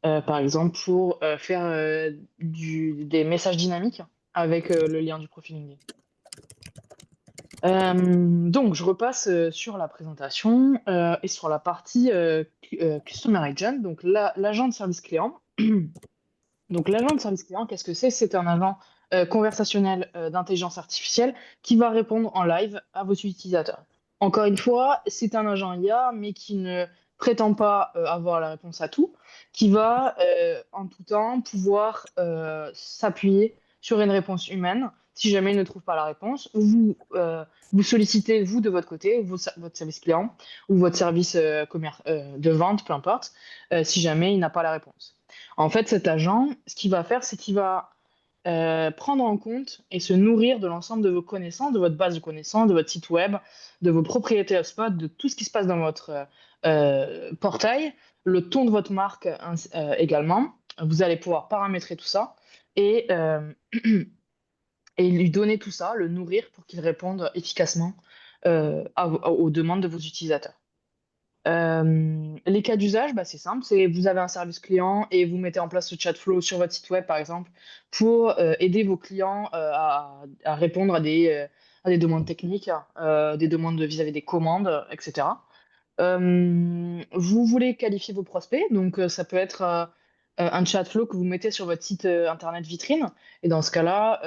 par exemple, pour faire des messages dynamiques avec le lien du profil LinkedIn. Donc, je repasse sur la présentation et sur la partie Customer Agent, donc l'agent de service client. Donc, l'agent de service client, qu'est-ce que c'est? C'est un agent conversationnel d'intelligence artificielle qui va répondre en live à vos utilisateurs. Encore une fois, c'est un agent IA, mais qui ne prétend pas avoir la réponse à tout, qui va en tout temps pouvoir s'appuyer sur une réponse humaine si jamais il ne trouve pas la réponse. Vous sollicitez, vous, de votre côté, votre service client ou votre service de vente, peu importe, si jamais il n'a pas la réponse. En fait, cet agent, ce qu'il va faire, c'est qu'il va prendre en compte et se nourrir de l'ensemble de vos connaissances, de votre base de connaissances, de votre site web, de vos propriétés HubSpot, de tout ce qui se passe dans votre portail, le ton de votre marque également. Vous allez pouvoir paramétrer tout ça et, et lui donner tout ça, le nourrir pour qu'il réponde efficacement aux demandes de vos utilisateurs. Les cas d'usage, bah, c'est simple, c'est vous avez un service client et vous mettez en place ce chat flow sur votre site web, par exemple, pour aider vos clients à répondre à des demandes techniques, des demandes vis-à-vis des commandes, etc. Vous voulez qualifier vos prospects, donc ça peut être un chat flow que vous mettez sur votre site internet vitrine, et dans ce cas-là,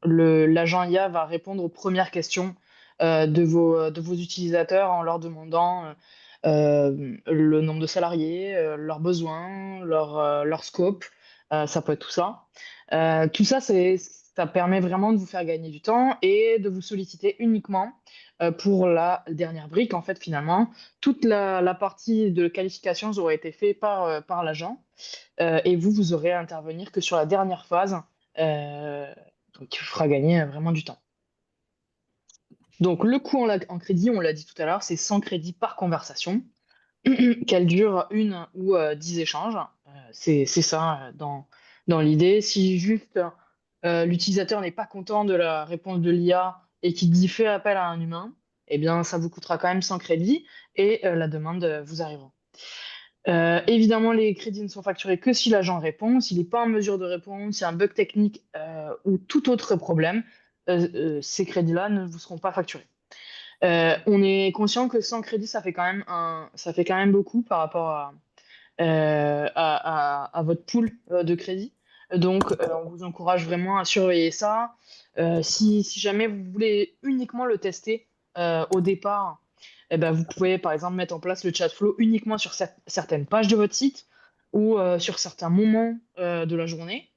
l'agent IA va répondre aux premières questions de vos utilisateurs en leur demandant le nombre de salariés, leurs besoins, leur scope, ça peut être tout ça. Tout ça, ça permet vraiment de vous faire gagner du temps et de vous solliciter uniquement pour la dernière brique, en fait, finalement. Toute la partie de qualification aurait été faite par l'agent et vous aurez à intervenir que sur la dernière phase, euh, donc qui vous fera gagner vraiment du temps. Donc, le coût en crédit, on l'a dit tout à l'heure, c'est 100 crédits par conversation, qu'elle dure une ou 10 échanges. C'est ça dans l'idée. Si juste l'utilisateur n'est pas content de la réponse de l'IA et qu'il dit fait appel à un humain, eh bien, ça vous coûtera quand même 100 crédits et la demande vous arrivera. Évidemment, les crédits ne sont facturés que si l'agent répond. S'il n'est pas en mesure de répondre, s'il y a un bug technique ou tout autre problème, ces crédits-là ne vous seront pas facturés. On est conscient que 100 crédits, ça fait quand même beaucoup par rapport à votre pool de crédit. Donc, on vous encourage vraiment à surveiller ça. Si jamais vous voulez uniquement le tester au départ, eh ben, vous pouvez par exemple mettre en place le chat flow uniquement sur certaines pages de votre site ou sur certains moments de la journée,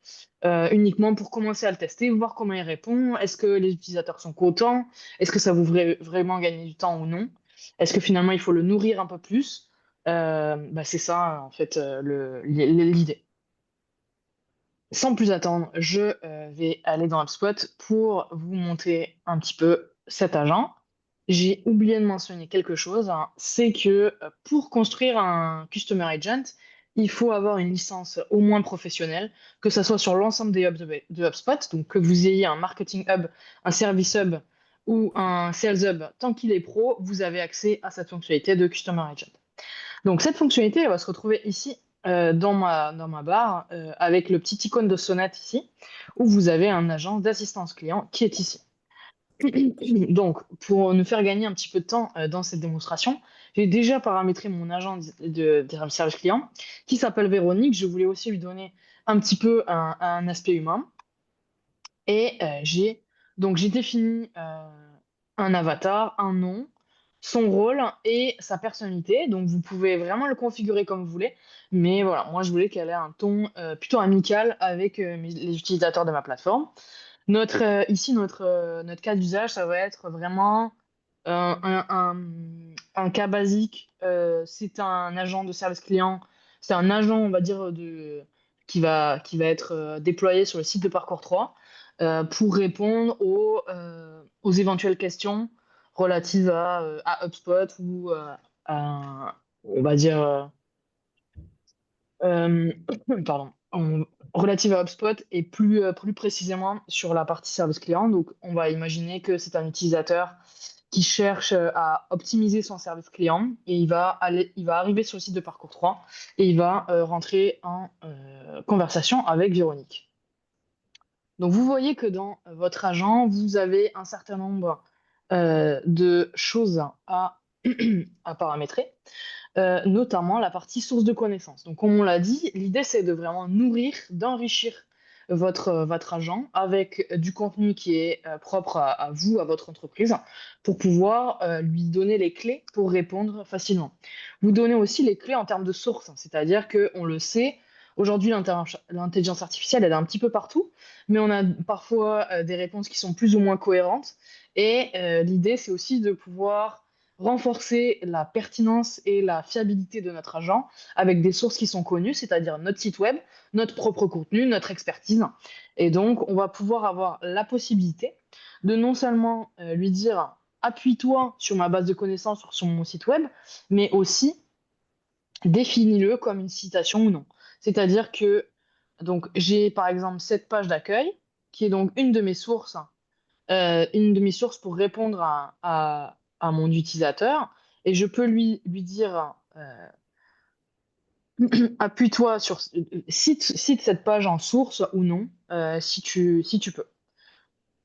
uniquement pour commencer à le tester, voir comment il répond, est-ce que les utilisateurs sont contents, est-ce que ça vous vraiment gagner du temps ou non, est-ce que finalement il faut le nourrir un peu plus. Bah, c'est ça, en fait, l'idée. Sans plus attendre, je vais aller dans HubSpot pour vous montrer un petit peu cet agent. J'ai oublié de mentionner quelque chose, hein, c'est que pour construire un Customer Agent, il faut avoir une licence au moins professionnelle, que ce soit sur l'ensemble des hubs de HubSpot, donc que vous ayez un Marketing Hub, un Service Hub ou un Sales Hub, tant qu'il est pro, vous avez accès à cette fonctionnalité de Customer Agent. Donc cette fonctionnalité, elle va se retrouver ici dans ma barre avec le petit icône de sonnette ici, où vous avez un agent d'assistance client qui est ici. Donc, pour nous faire gagner un petit peu de temps dans cette démonstration, j'ai déjà paramétré mon agent de service client qui s'appelle Véronique. Je voulais aussi lui donner un petit peu un aspect humain. Et j'ai défini un avatar, un nom, son rôle et sa personnalité. Donc vous pouvez vraiment le configurer comme vous voulez. Mais voilà, moi je voulais qu'elle ait un ton plutôt amical avec les utilisateurs de ma plateforme. Notre cas d'usage, ça va être vraiment un cas basique. C'est un agent de service client. C'est un agent, on va dire, qui va être déployé sur le site de Parcours 3 pour répondre aux éventuelles questions relatives à HubSpot ou on va dire, euh, pardon, relative à HubSpot et plus précisément sur la partie service client. Donc, on va imaginer que c'est un utilisateur qui cherche à optimiser son service client et il va arriver sur le site de Parcours 3 et il va rentrer en conversation avec Véronique. Donc, vous voyez que dans votre agent, vous avez un certain nombre de choses à paramétrer, notamment la partie source de connaissances. Donc, comme on l'a dit, l'idée, c'est de vraiment nourrir, d'enrichir votre agent avec du contenu qui est propre à vous, à votre entreprise, pour pouvoir lui donner les clés pour répondre facilement. Vous donnez aussi les clés en termes de source, c'est-à-dire qu'on le sait, aujourd'hui, l'intelligence artificielle, elle est un petit peu partout, mais on a parfois des réponses qui sont plus ou moins cohérentes. Et l'idée, c'est aussi de pouvoir renforcer la pertinence et la fiabilité de notre agent avec des sources qui sont connues, c'est-à-dire notre site web, notre propre contenu, notre expertise. Et donc, on va pouvoir avoir la possibilité de non seulement lui dire appuie-toi sur ma base de connaissances, sur mon site web, mais aussi définis-le comme une citation ou non. C'est-à-dire que donc j'ai par exemple cette page d'accueil qui est donc une de mes sources pour répondre à mon utilisateur et je peux lui dire appuie-toi sur cite cette page en source ou non si tu peux.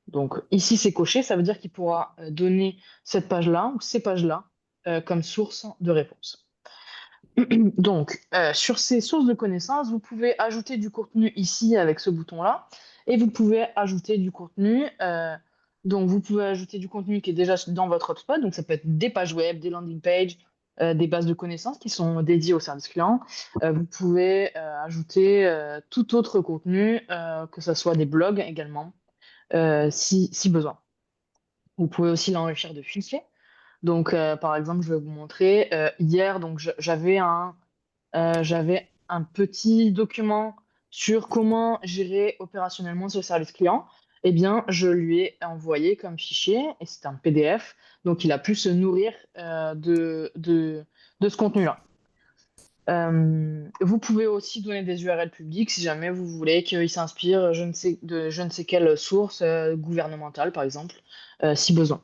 Donc ici c'est coché, ça veut dire qu'il pourra donner cette page-là ou ces pages-là comme source de réponse. Donc, sur ces sources de connaissances, vous pouvez ajouter du contenu ici avec ce bouton-là, et vous pouvez ajouter du contenu. Donc, vous pouvez ajouter du contenu qui est déjà dans votre hotspot. Donc, ça peut être des pages web, des landing pages, des bases de connaissances qui sont dédiées au service client. Vous pouvez ajouter tout autre contenu, que ce soit des blogs également, si besoin. Vous pouvez aussi l'enrichir de fichiers. Donc, par exemple, je vais vous montrer. Hier, donc, j'avais un petit document sur comment gérer opérationnellement ce service client. Eh bien, je lui ai envoyé comme fichier et c'est un PDF. Donc, il a pu se nourrir de ce contenu-là. Vous pouvez aussi donner des URL publiques si jamais vous voulez qu'il s'inspire de je ne sais quelle source gouvernementale, par exemple, si besoin.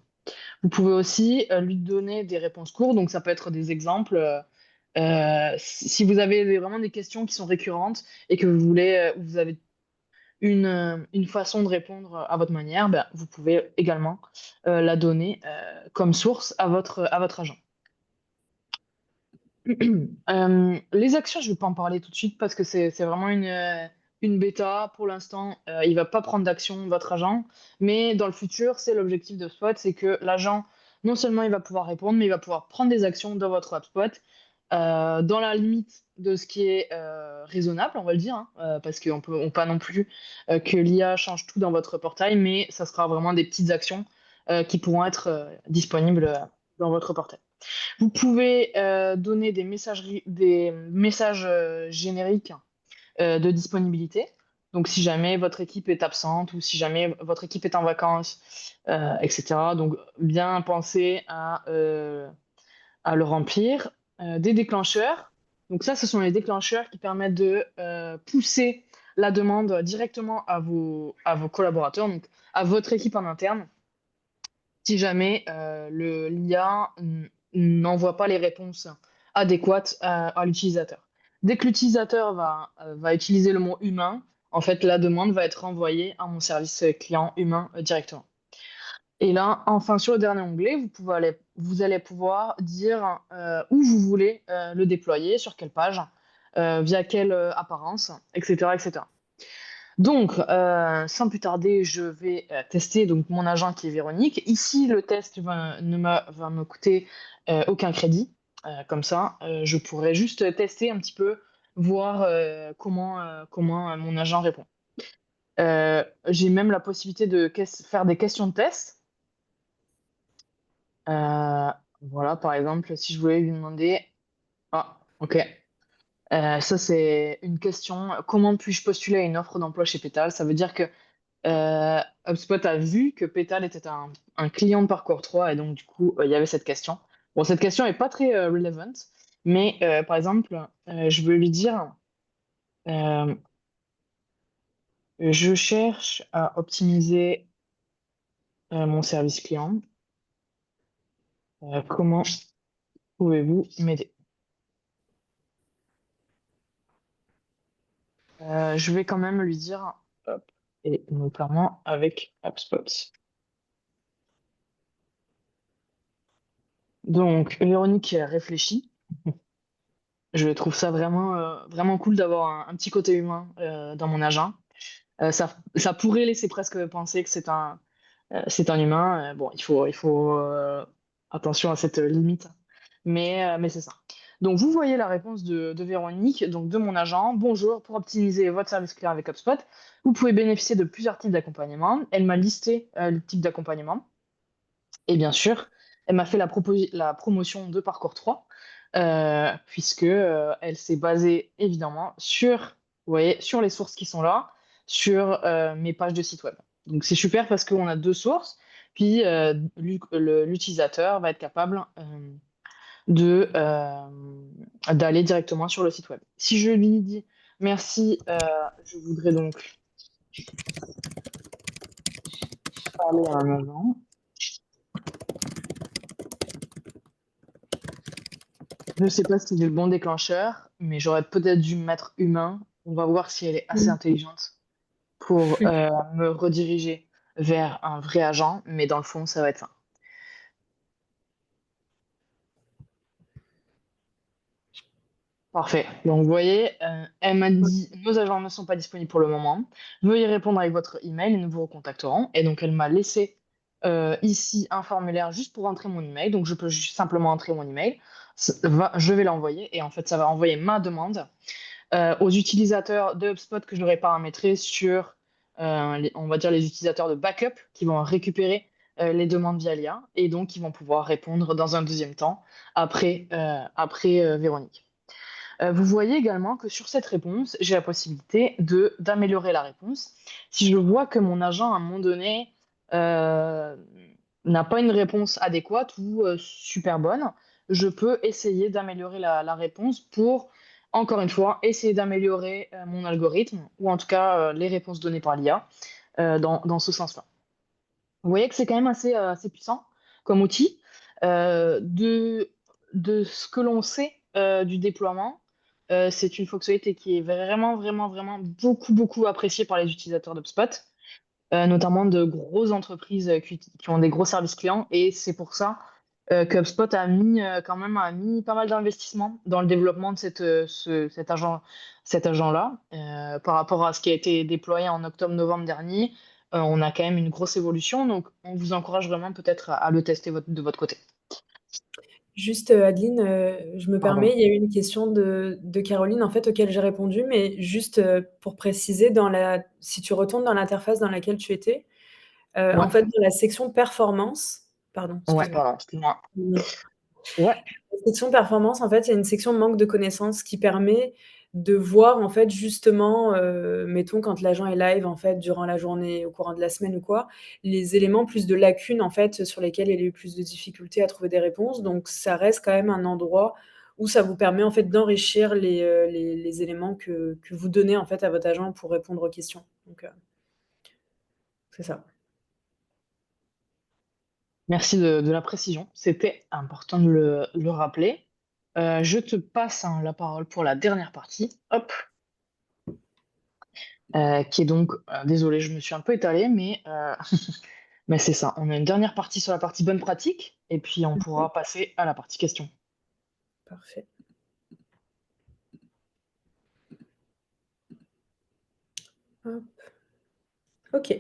Vous pouvez aussi lui donner des réponses courtes, donc ça peut être des exemples. Si vous avez vraiment des questions qui sont récurrentes et que vous avez une façon de répondre à votre manière, ben, vous pouvez également la donner comme source à votre agent. Les actions, je ne vais pas en parler tout de suite parce que c'est vraiment une bêta. Pour l'instant, il ne va pas prendre d'action, votre agent. Mais dans le futur, c'est l'objectif de Spot, c'est que l'agent, non seulement il va pouvoir répondre, mais il va pouvoir prendre des actions dans votre HubSpot dans la limite de ce qui est raisonnable, on va le dire, hein, parce qu'on peut on pas non plus que l'IA change tout dans votre portail, mais ça sera vraiment des petites actions qui pourront être disponibles dans votre portail. Vous pouvez donner des messages génériques de disponibilité. Donc, si jamais votre équipe est absente ou si jamais votre équipe est en vacances, etc. Donc, bien penser à le remplir. Des déclencheurs. Donc, ça, ce sont les déclencheurs qui permettent de pousser la demande directement à vos collaborateurs, donc à votre équipe en interne si jamais l'IA n'envoie pas les réponses adéquates à l'utilisateur. Dès que l'utilisateur va utiliser le mot humain, en fait, la demande va être renvoyée à mon service client humain directement. Et là, enfin, sur le dernier onglet, vous allez pouvoir dire où vous voulez le déployer, sur quelle page, via quelle apparence, etc., etc. Donc, sans plus tarder, je vais tester donc, mon agent qui est Véronique. Ici, le test va me coûter aucun crédit. Comme ça, je pourrais juste tester un petit peu, voir comment mon agent répond. J'ai même la possibilité de faire des questions de test. Euh, voilà, par exemple, si je voulais lui demander... Ah, ok. Ça, c'est une question. Comment puis-je postuler à une offre d'emploi chez Pétal? Ça veut dire que HubSpot a vu que Pétal était un client de Parcours 3 et donc du coup, il y avait cette question. Bon, cette question est pas très relevant, mais par exemple, je veux lui dire, euh, je cherche à optimiser mon service client. Comment pouvez-vous m'aider? Je vais quand même lui dire, hop, et notamment avec HubSpot. Donc, Véronique réfléchit. Je trouve ça vraiment cool d'avoir un petit côté humain dans mon agent. Ça pourrait laisser presque penser que c'est un humain. Bon, il faut attention à cette limite, mais c'est ça. Donc, vous voyez la réponse de Véronique, donc de mon agent. Bonjour, pour optimiser votre service client avec HubSpot, vous pouvez bénéficier de plusieurs types d'accompagnement. Elle m'a listé le type d'accompagnement. Et bien sûr, elle m'a fait la promotion de Parcours 3, puisque elle s'est basée évidemment vous voyez, sur les sources qui sont là, sur mes pages de site web. Donc c'est super parce qu'on a deux sources, puis l'utilisateur va être capable d'aller directement sur le site web. Si je lui dis merci, je voudrais donc parler à un agent. Je ne sais pas si j'ai le bon déclencheur, mais j'aurais peut-être dû mettre humain. On va voir si elle est assez intelligente pour me rediriger vers un vrai agent, mais dans le fond, ça va être ça. Parfait. Donc, vous voyez, elle m'a dit, nos agents ne sont pas disponibles pour le moment. Veuillez répondre avec votre email et nous vous recontacterons. Et donc, elle m'a laissé ici un formulaire juste pour entrer mon email. Donc, je peux juste simplement entrer mon email. Je vais l'envoyer et en fait, ça va envoyer ma demande aux utilisateurs de HubSpot que je l'aurais paramétré sur, on va dire, les utilisateurs de backup qui vont récupérer les demandes via l'IA et donc qui vont pouvoir répondre dans un deuxième temps après Véronique. Vous voyez également que sur cette réponse, j'ai la possibilité d'améliorer la réponse. Si je vois que mon agent, à un moment donné, euh, n'a pas une réponse adéquate ou super bonne, je peux essayer d'améliorer la réponse pour, encore une fois, essayer d'améliorer mon algorithme ou en tout cas les réponses données par l'IA dans ce sens-là. Vous voyez que c'est quand même assez puissant comme outil. De ce que l'on sait du déploiement, c'est une fonctionnalité qui est vraiment beaucoup appréciée par les utilisateurs d'HubSpot, notamment de grosses entreprises qui ont des gros services clients. Et c'est pour ça que HubSpot a mis pas mal d'investissements dans le développement de cet agent-là. Par rapport à ce qui a été déployé en octobre-novembre dernier, on a quand même une grosse évolution. Donc, on vous encourage vraiment peut-être à le tester de votre côté.
Juste, Adeline, je me permets,
Pardon.
il y a eu une question de Caroline, en fait, auquel j'ai répondu, mais juste, pour préciser, si tu retournes dans l'interface dans laquelle tu étais,
Ouais,
en fait, dans la section performance pardon,
ouais,
excuse-moi.
pardon, excuse-moi.
Mmh.
Ouais,
La section performance, en fait, il y a une section manque de connaissances qui permet de voir, en fait, justement, mettons quand l'agent est live, en fait, durant la journée, au courant de la semaine ou quoi, les éléments plus de lacunes, en fait, sur lesquels il y a eu plus de difficultés à trouver des réponses. Donc ça reste quand même un endroit où ça vous permet, en fait, d'enrichir les éléments que vous donnez, en fait, à votre agent pour répondre aux questions. Donc c'est ça.
merci de la précision. C'était important de le rappeler. Je te passe la parole pour la dernière partie. Hop. Qui est donc, désolé, je me suis un peu étalée, mais c'est ça. On a une dernière partie sur la partie bonne pratique, et puis on
Mmh.
pourra passer à la partie question.
Parfait. Hop. OK.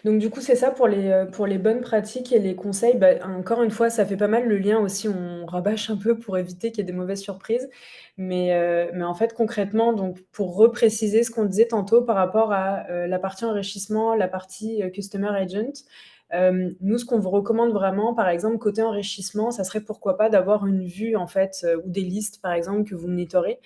Donc du coup, c'est ça pour les bonnes pratiques et les conseils. Bah, encore une fois, ça fait pas mal le lien aussi, on rabâche un peu pour éviter qu'il y ait des mauvaises surprises. Mais en fait, concrètement, donc pour repréciser ce qu'on disait tantôt par rapport à, la partie enrichissement, la partie, customer agent, nous, ce qu'on vous recommande vraiment, par exemple, côté enrichissement, ça serait pourquoi pas d'avoir une vue en fait, ou des listes par exemple que vous monitorez,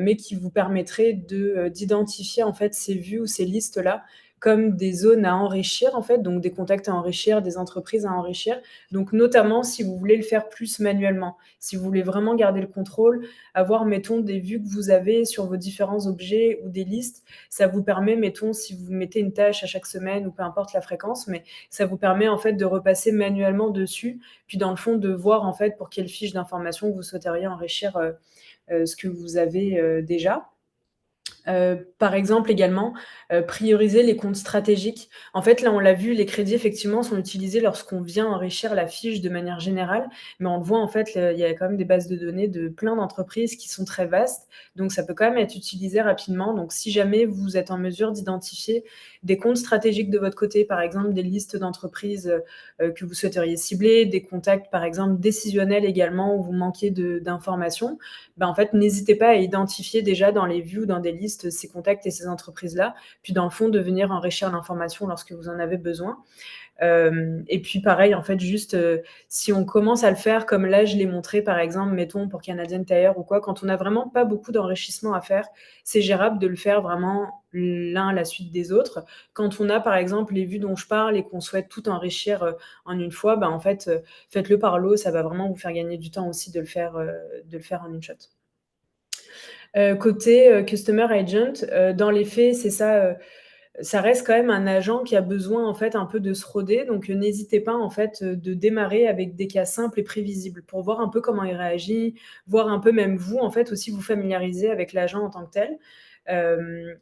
mais qui vous permettraient d'identifier en fait ces vues ou ces listes-là comme des zones à enrichir en fait, donc des contacts à enrichir, des entreprises à enrichir. Donc notamment si vous voulez le faire plus manuellement, si vous voulez vraiment garder le contrôle, avoir mettons des vues que vous avez sur vos différents objets ou des listes, ça vous permet mettons si vous mettez une tâche à chaque semaine ou peu importe la fréquence, mais ça vous permet en fait de repasser manuellement dessus, puis dans le fond de voir en fait pour quelle fiche d'information vous souhaiteriez enrichir ce que vous avez déjà. Par exemple également, prioriser les comptes stratégiques. En fait, là, on l'a vu, les crédits effectivement sont utilisés lorsqu'on vient enrichir la fiche de manière générale, mais on le voit en fait, il y a quand même des bases de données de plein d'entreprises qui sont très vastes, donc ça peut quand même être utilisé rapidement. Donc si jamais vous êtes en mesure d'identifier des comptes stratégiques de votre côté, par exemple des listes d'entreprises, que vous souhaiteriez cibler, des contacts par exemple décisionnels également où vous manquez d'informations, ben, en fait, n'hésitez pas à identifier déjà dans les vues ou dans des listes ces contacts et ces entreprises-là, puis dans le fond, de venir enrichir l'information lorsque vous en avez besoin. Et puis pareil, en fait, juste si on commence à le faire comme là, je l'ai montré par exemple, mettons pour Canadian Tire ou quoi, quand on n'a vraiment pas beaucoup d'enrichissement à faire, c'est gérable de le faire vraiment l'un à la suite des autres. Quand on a par exemple les vues dont je parle et qu'on souhaite tout enrichir en une fois, ben, en fait, faites-le par lot, ça va vraiment vous faire gagner du temps aussi de le faire en une shot. Côté customer agent, dans les faits, c'est ça. Ça reste quand même un agent qui a besoin en fait un peu de se roder, donc n'hésitez pas en fait de démarrer avec des cas simples et prévisibles pour voir un peu comment il réagit, voir un peu même vous en fait aussi vous familiariser avec l'agent en tant que tel.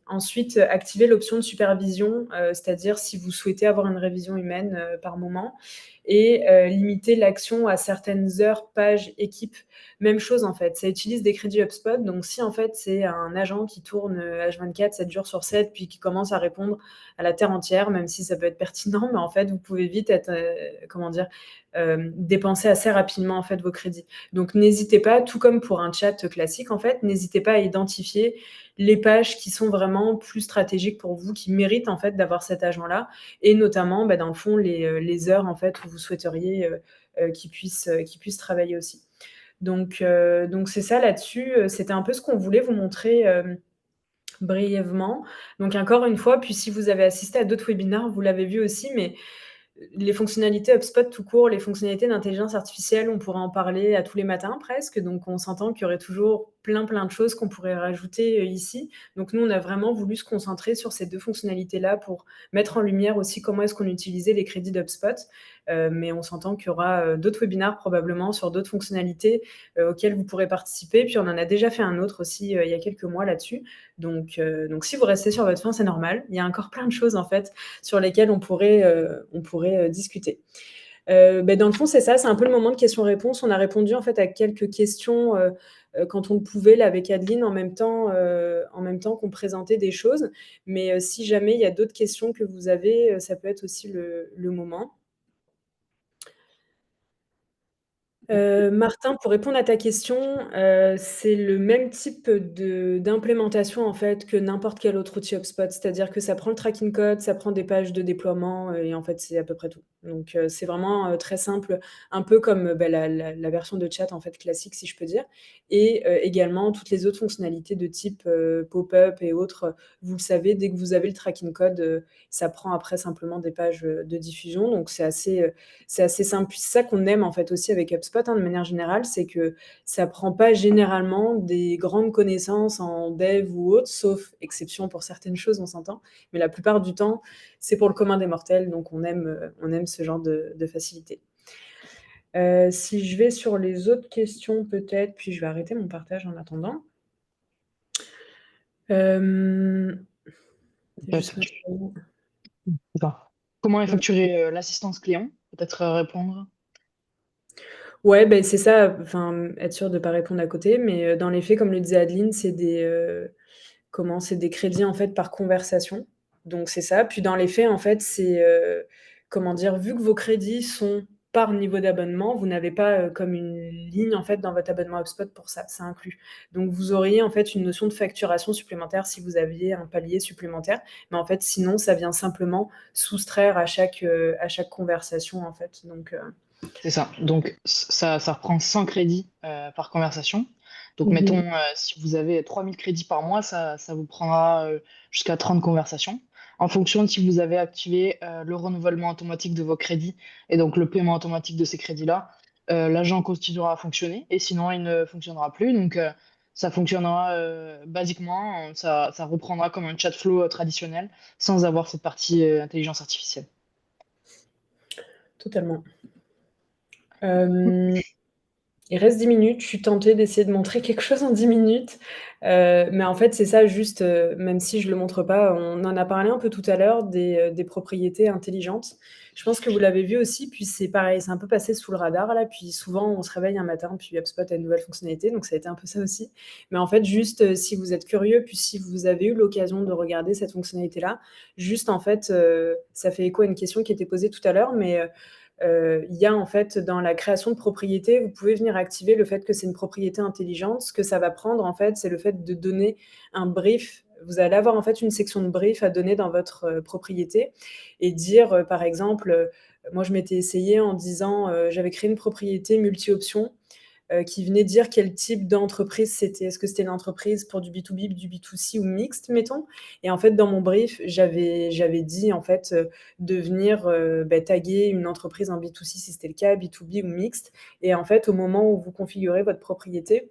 Ensuite, activer l'option de supervision, c'est-à-dire si vous souhaitez avoir une révision humaine par moment et limiter l'action à certaines heures, pages, équipes. Même chose en fait, ça utilise des crédits HubSpot, donc si en fait c'est un agent qui tourne H24, 7 jours sur 7, puis qui commence à répondre à la terre entière, même si ça peut être pertinent, mais en fait vous pouvez vite être, comment dire, dépenser assez rapidement en fait vos crédits. Donc n'hésitez pas, tout comme pour un chat classique en fait, n'hésitez pas à identifier les pages qui sont vraiment plus stratégiques pour vous, qui méritent en fait d'avoir cet agent-là, et notamment bah, dans le fond les heures en fait où vous souhaiteriez qu'ils puissent travailler aussi. Donc c'est ça là-dessus. C'était un peu ce qu'on voulait vous montrer brièvement. Donc encore une fois, puis si vous avez assisté à d'autres webinaires, vous l'avez vu aussi, mais les fonctionnalités HubSpot tout court, les fonctionnalités d'intelligence artificielle, on pourrait en parler à tous les matins presque. Donc, on s'entend qu'il y aurait toujours plein de choses qu'on pourrait rajouter ici. Donc, nous, on a vraiment voulu se concentrer sur ces deux fonctionnalités-là pour mettre en lumière aussi comment est-ce qu'on utilisait les crédits d'HubSpot. Mais on s'entend qu'il y aura d'autres webinaires probablement sur d'autres fonctionnalités auxquelles vous pourrez participer. Puis, on en a déjà fait un autre aussi il y a quelques mois là-dessus. Donc, si vous restez sur votre faim, c'est normal. Il y a encore plein de choses en fait sur lesquelles on pourrait discuter. Dans le fond, c'est ça, c'est un peu le moment de questions-réponses. On a répondu en fait à quelques questions quand on le pouvait là avec Adeline en même temps qu'on présentait des choses. Mais si jamais il y a d'autres questions que vous avez, ça peut être aussi le moment. Martin, pour répondre à ta question, c'est le même type d'implémentation, en fait, que n'importe quel autre outil HubSpot. C'est-à-dire que ça prend le tracking code, ça prend des pages de déploiement, et en fait, c'est à peu près tout. Donc, c'est vraiment, très simple, un peu comme, la version de chat, en fait, classique, si je peux dire, et également toutes les autres fonctionnalités de type, pop-up et autres, vous le savez, dès que vous avez le tracking code, ça prend après simplement des pages, de diffusion. Donc c'est assez simple. Puis c'est ça qu'on aime en fait aussi avec HubSpot, hein, de manière générale, c'est que ça prend pas généralement des grandes connaissances en dev ou autre, sauf exception pour certaines choses, on s'entend. Mais la plupart du temps, c'est pour le commun des mortels, donc on aime ce genre de facilité. Si je vais sur les autres questions peut-être, puis je vais arrêter mon partage en attendant. Juste mettre...
Comment effectuer l'assistance client? Peut-être répondre.
Ouais, ben c'est ça, enfin, être sûr de ne pas répondre à côté, mais dans les faits, comme le disait Adeline, c'est des crédits, en fait, par conversation. Donc c'est ça. Puis dans les faits, en fait, c'est, comment dire? Vu que vos crédits sont par niveau d'abonnement, vous n'avez pas, comme une ligne, en fait, dans votre abonnement HubSpot pour ça, c'est inclus. Donc vous auriez, en fait, une notion de facturation supplémentaire si vous aviez un palier supplémentaire. Mais en fait, sinon, ça vient simplement soustraire à chaque conversation, en fait. Donc,
C'est ça. Donc, ça reprend 100 crédits par conversation. Donc, mettons,
Mmh.
si vous avez 3000 crédits par mois, ça vous prendra jusqu'à 30 conversations. En fonction de si vous avez activé le renouvellement automatique de vos crédits et donc le paiement automatique de ces crédits-là, l'agent continuera à fonctionner et sinon, il ne fonctionnera plus. Donc, ça fonctionnera basiquement, ça reprendra comme un chat flow traditionnel sans avoir cette partie intelligence artificielle.
Totalement. Hem Il reste 10 minutes, je suis tentée d'essayer de montrer quelque chose en 10 minutes, mais en fait, c'est ça juste, même si je le montre pas, on en a parlé un peu tout à l'heure des propriétés intelligentes. Je pense que vous l'avez vu aussi, puis c'est pareil, c'est un peu passé sous le radar là, puis souvent on se réveille un matin, puis HubSpot a une nouvelle fonctionnalité, donc ça a été un peu ça aussi. Mais en fait, juste, si vous êtes curieux, puis si vous avez eu l'occasion de regarder cette fonctionnalité-là, juste en fait, ça fait écho à une question qui était posée tout à l'heure, mais il y a en fait dans la création de propriété, vous pouvez venir activer le fait que c'est une propriété intelligente. Ce que ça va prendre en fait, c'est le fait de donner un brief. Vous allez avoir en fait une section de brief à donner dans votre propriété et dire par exemple, moi je m'étais essayée en disant, j'avais créé une propriété multi-options qui venait dire quel type d'entreprise c'était. Est-ce que c'était une entreprise pour du B2B, du B2C ou mixte, mettons? Et en fait, dans mon brief, j'avais dit, en fait, de venir, taguer une entreprise en B2C si c'était le cas, B2B ou mixte. Et en fait, au moment où vous configurez votre propriété,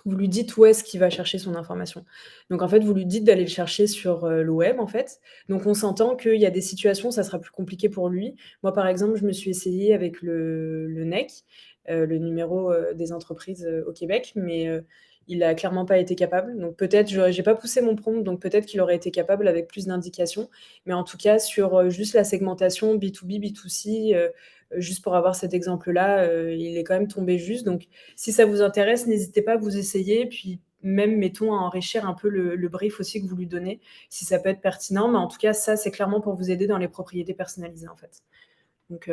vous lui dites où est-ce qu'il va chercher son information. Donc en fait, vous lui dites d'aller le chercher sur, le web, en fait. Donc on s'entend qu'il y a des situations, ça sera plus compliqué pour lui. Moi, par exemple, je me suis essayée avec le NEC, le numéro, des entreprises, au Québec, mais, il a clairement pas été capable. Donc peut-être j'ai pas poussé mon prompt, donc peut-être qu'il aurait été capable avec plus d'indications. Mais en tout cas, sur, juste la segmentation B2B, B2C, juste pour avoir cet exemple-là, il est quand même tombé juste. Donc si ça vous intéresse, n'hésitez pas à vous essayer, puis même, mettons, à enrichir un peu le brief aussi que vous lui donnez, si ça peut être pertinent. Mais en tout cas, ça, c'est clairement pour vous aider dans les propriétés personnalisées, en fait. Donc,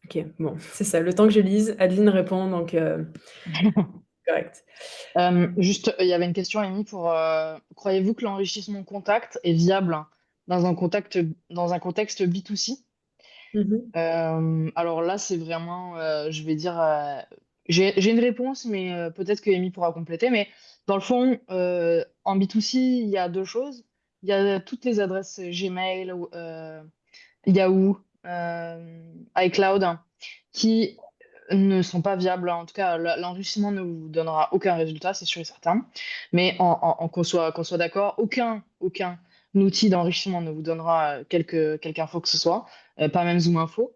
ok, bon, c'est ça. Le temps que je lise, Adeline répond, donc correct.
Juste, il y avait une question, Amy, croyez-vous que l'enrichissement contact est viable dans un contexte B2C?
Mhm.
Alors là, c'est vraiment, je vais dire, j'ai une réponse, mais peut-être que Amy pourra compléter. Mais dans le fond, en B2C, il y a deux choses. Il y a toutes les adresses Gmail, Yahoo, iCloud, hein, qui ne sont pas viables. En tout cas, l'enrichissement ne vous donnera aucun résultat, c'est sûr et certain. Mais qu'on soit d'accord, aucun outil d'enrichissement ne vous donnera quelque info que ce soit, pas même Zoom Info.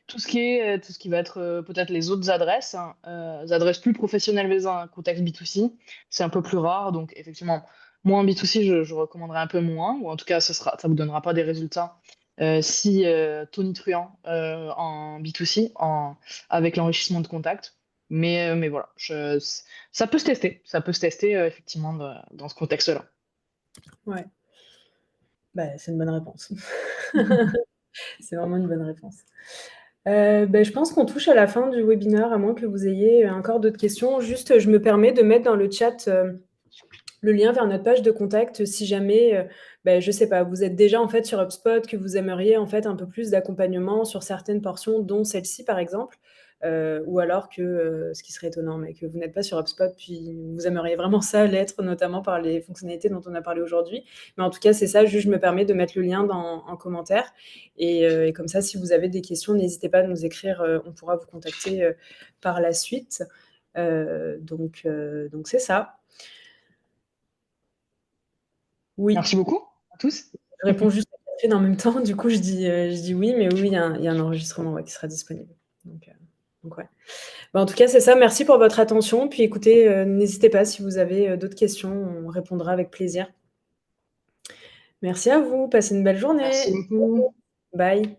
Tout ce qui va être peut-être les autres adresses, hein, les adresses plus professionnelles mais dans un contexte B2C, c'est un peu plus rare. Donc effectivement, moi en B2C, je recommanderais un peu moins, ou en tout cas, ça vous donnera pas des résultats si tonitruant en B2C, avec l'enrichissement de contacts. Mais voilà, ça peut se tester. Ça peut se tester effectivement dans ce contexte-là.
Ouais, bah, c'est une bonne réponse. C'est vraiment une bonne réponse. Je pense qu'on touche à la fin du webinaire, à moins que vous ayez encore d'autres questions. Juste, je me permets de mettre dans le chat le lien vers notre page de contact si jamais, je sais pas, vous êtes déjà en fait sur HubSpot, que vous aimeriez en fait un peu plus d'accompagnement sur certaines portions, dont celle-ci par exemple, ou alors que, ce qui serait étonnant, mais que vous n'êtes pas sur HubSpot, puis vous aimeriez vraiment ça l'être, notamment par les fonctionnalités dont on a parlé aujourd'hui. Mais en tout cas, c'est ça, juste je me permets de mettre le lien en commentaire et comme ça, si vous avez des questions, n'hésitez pas à nous écrire, on pourra vous contacter, par la suite. Donc c'est ça. Oui.
Merci beaucoup à tous.
Je réponds juste à Catherine en même temps, du coup je dis oui, mais oui, il y a un enregistrement, ouais, qui sera disponible. Donc, heu, donc ouais. Bah, en tout cas, c'est ça. Merci pour votre attention. Puis écoutez, n'hésitez pas si vous avez, d'autres questions, on répondra avec plaisir. Merci à vous, passez une belle
Merci
journée.
beaucoup.
Bye.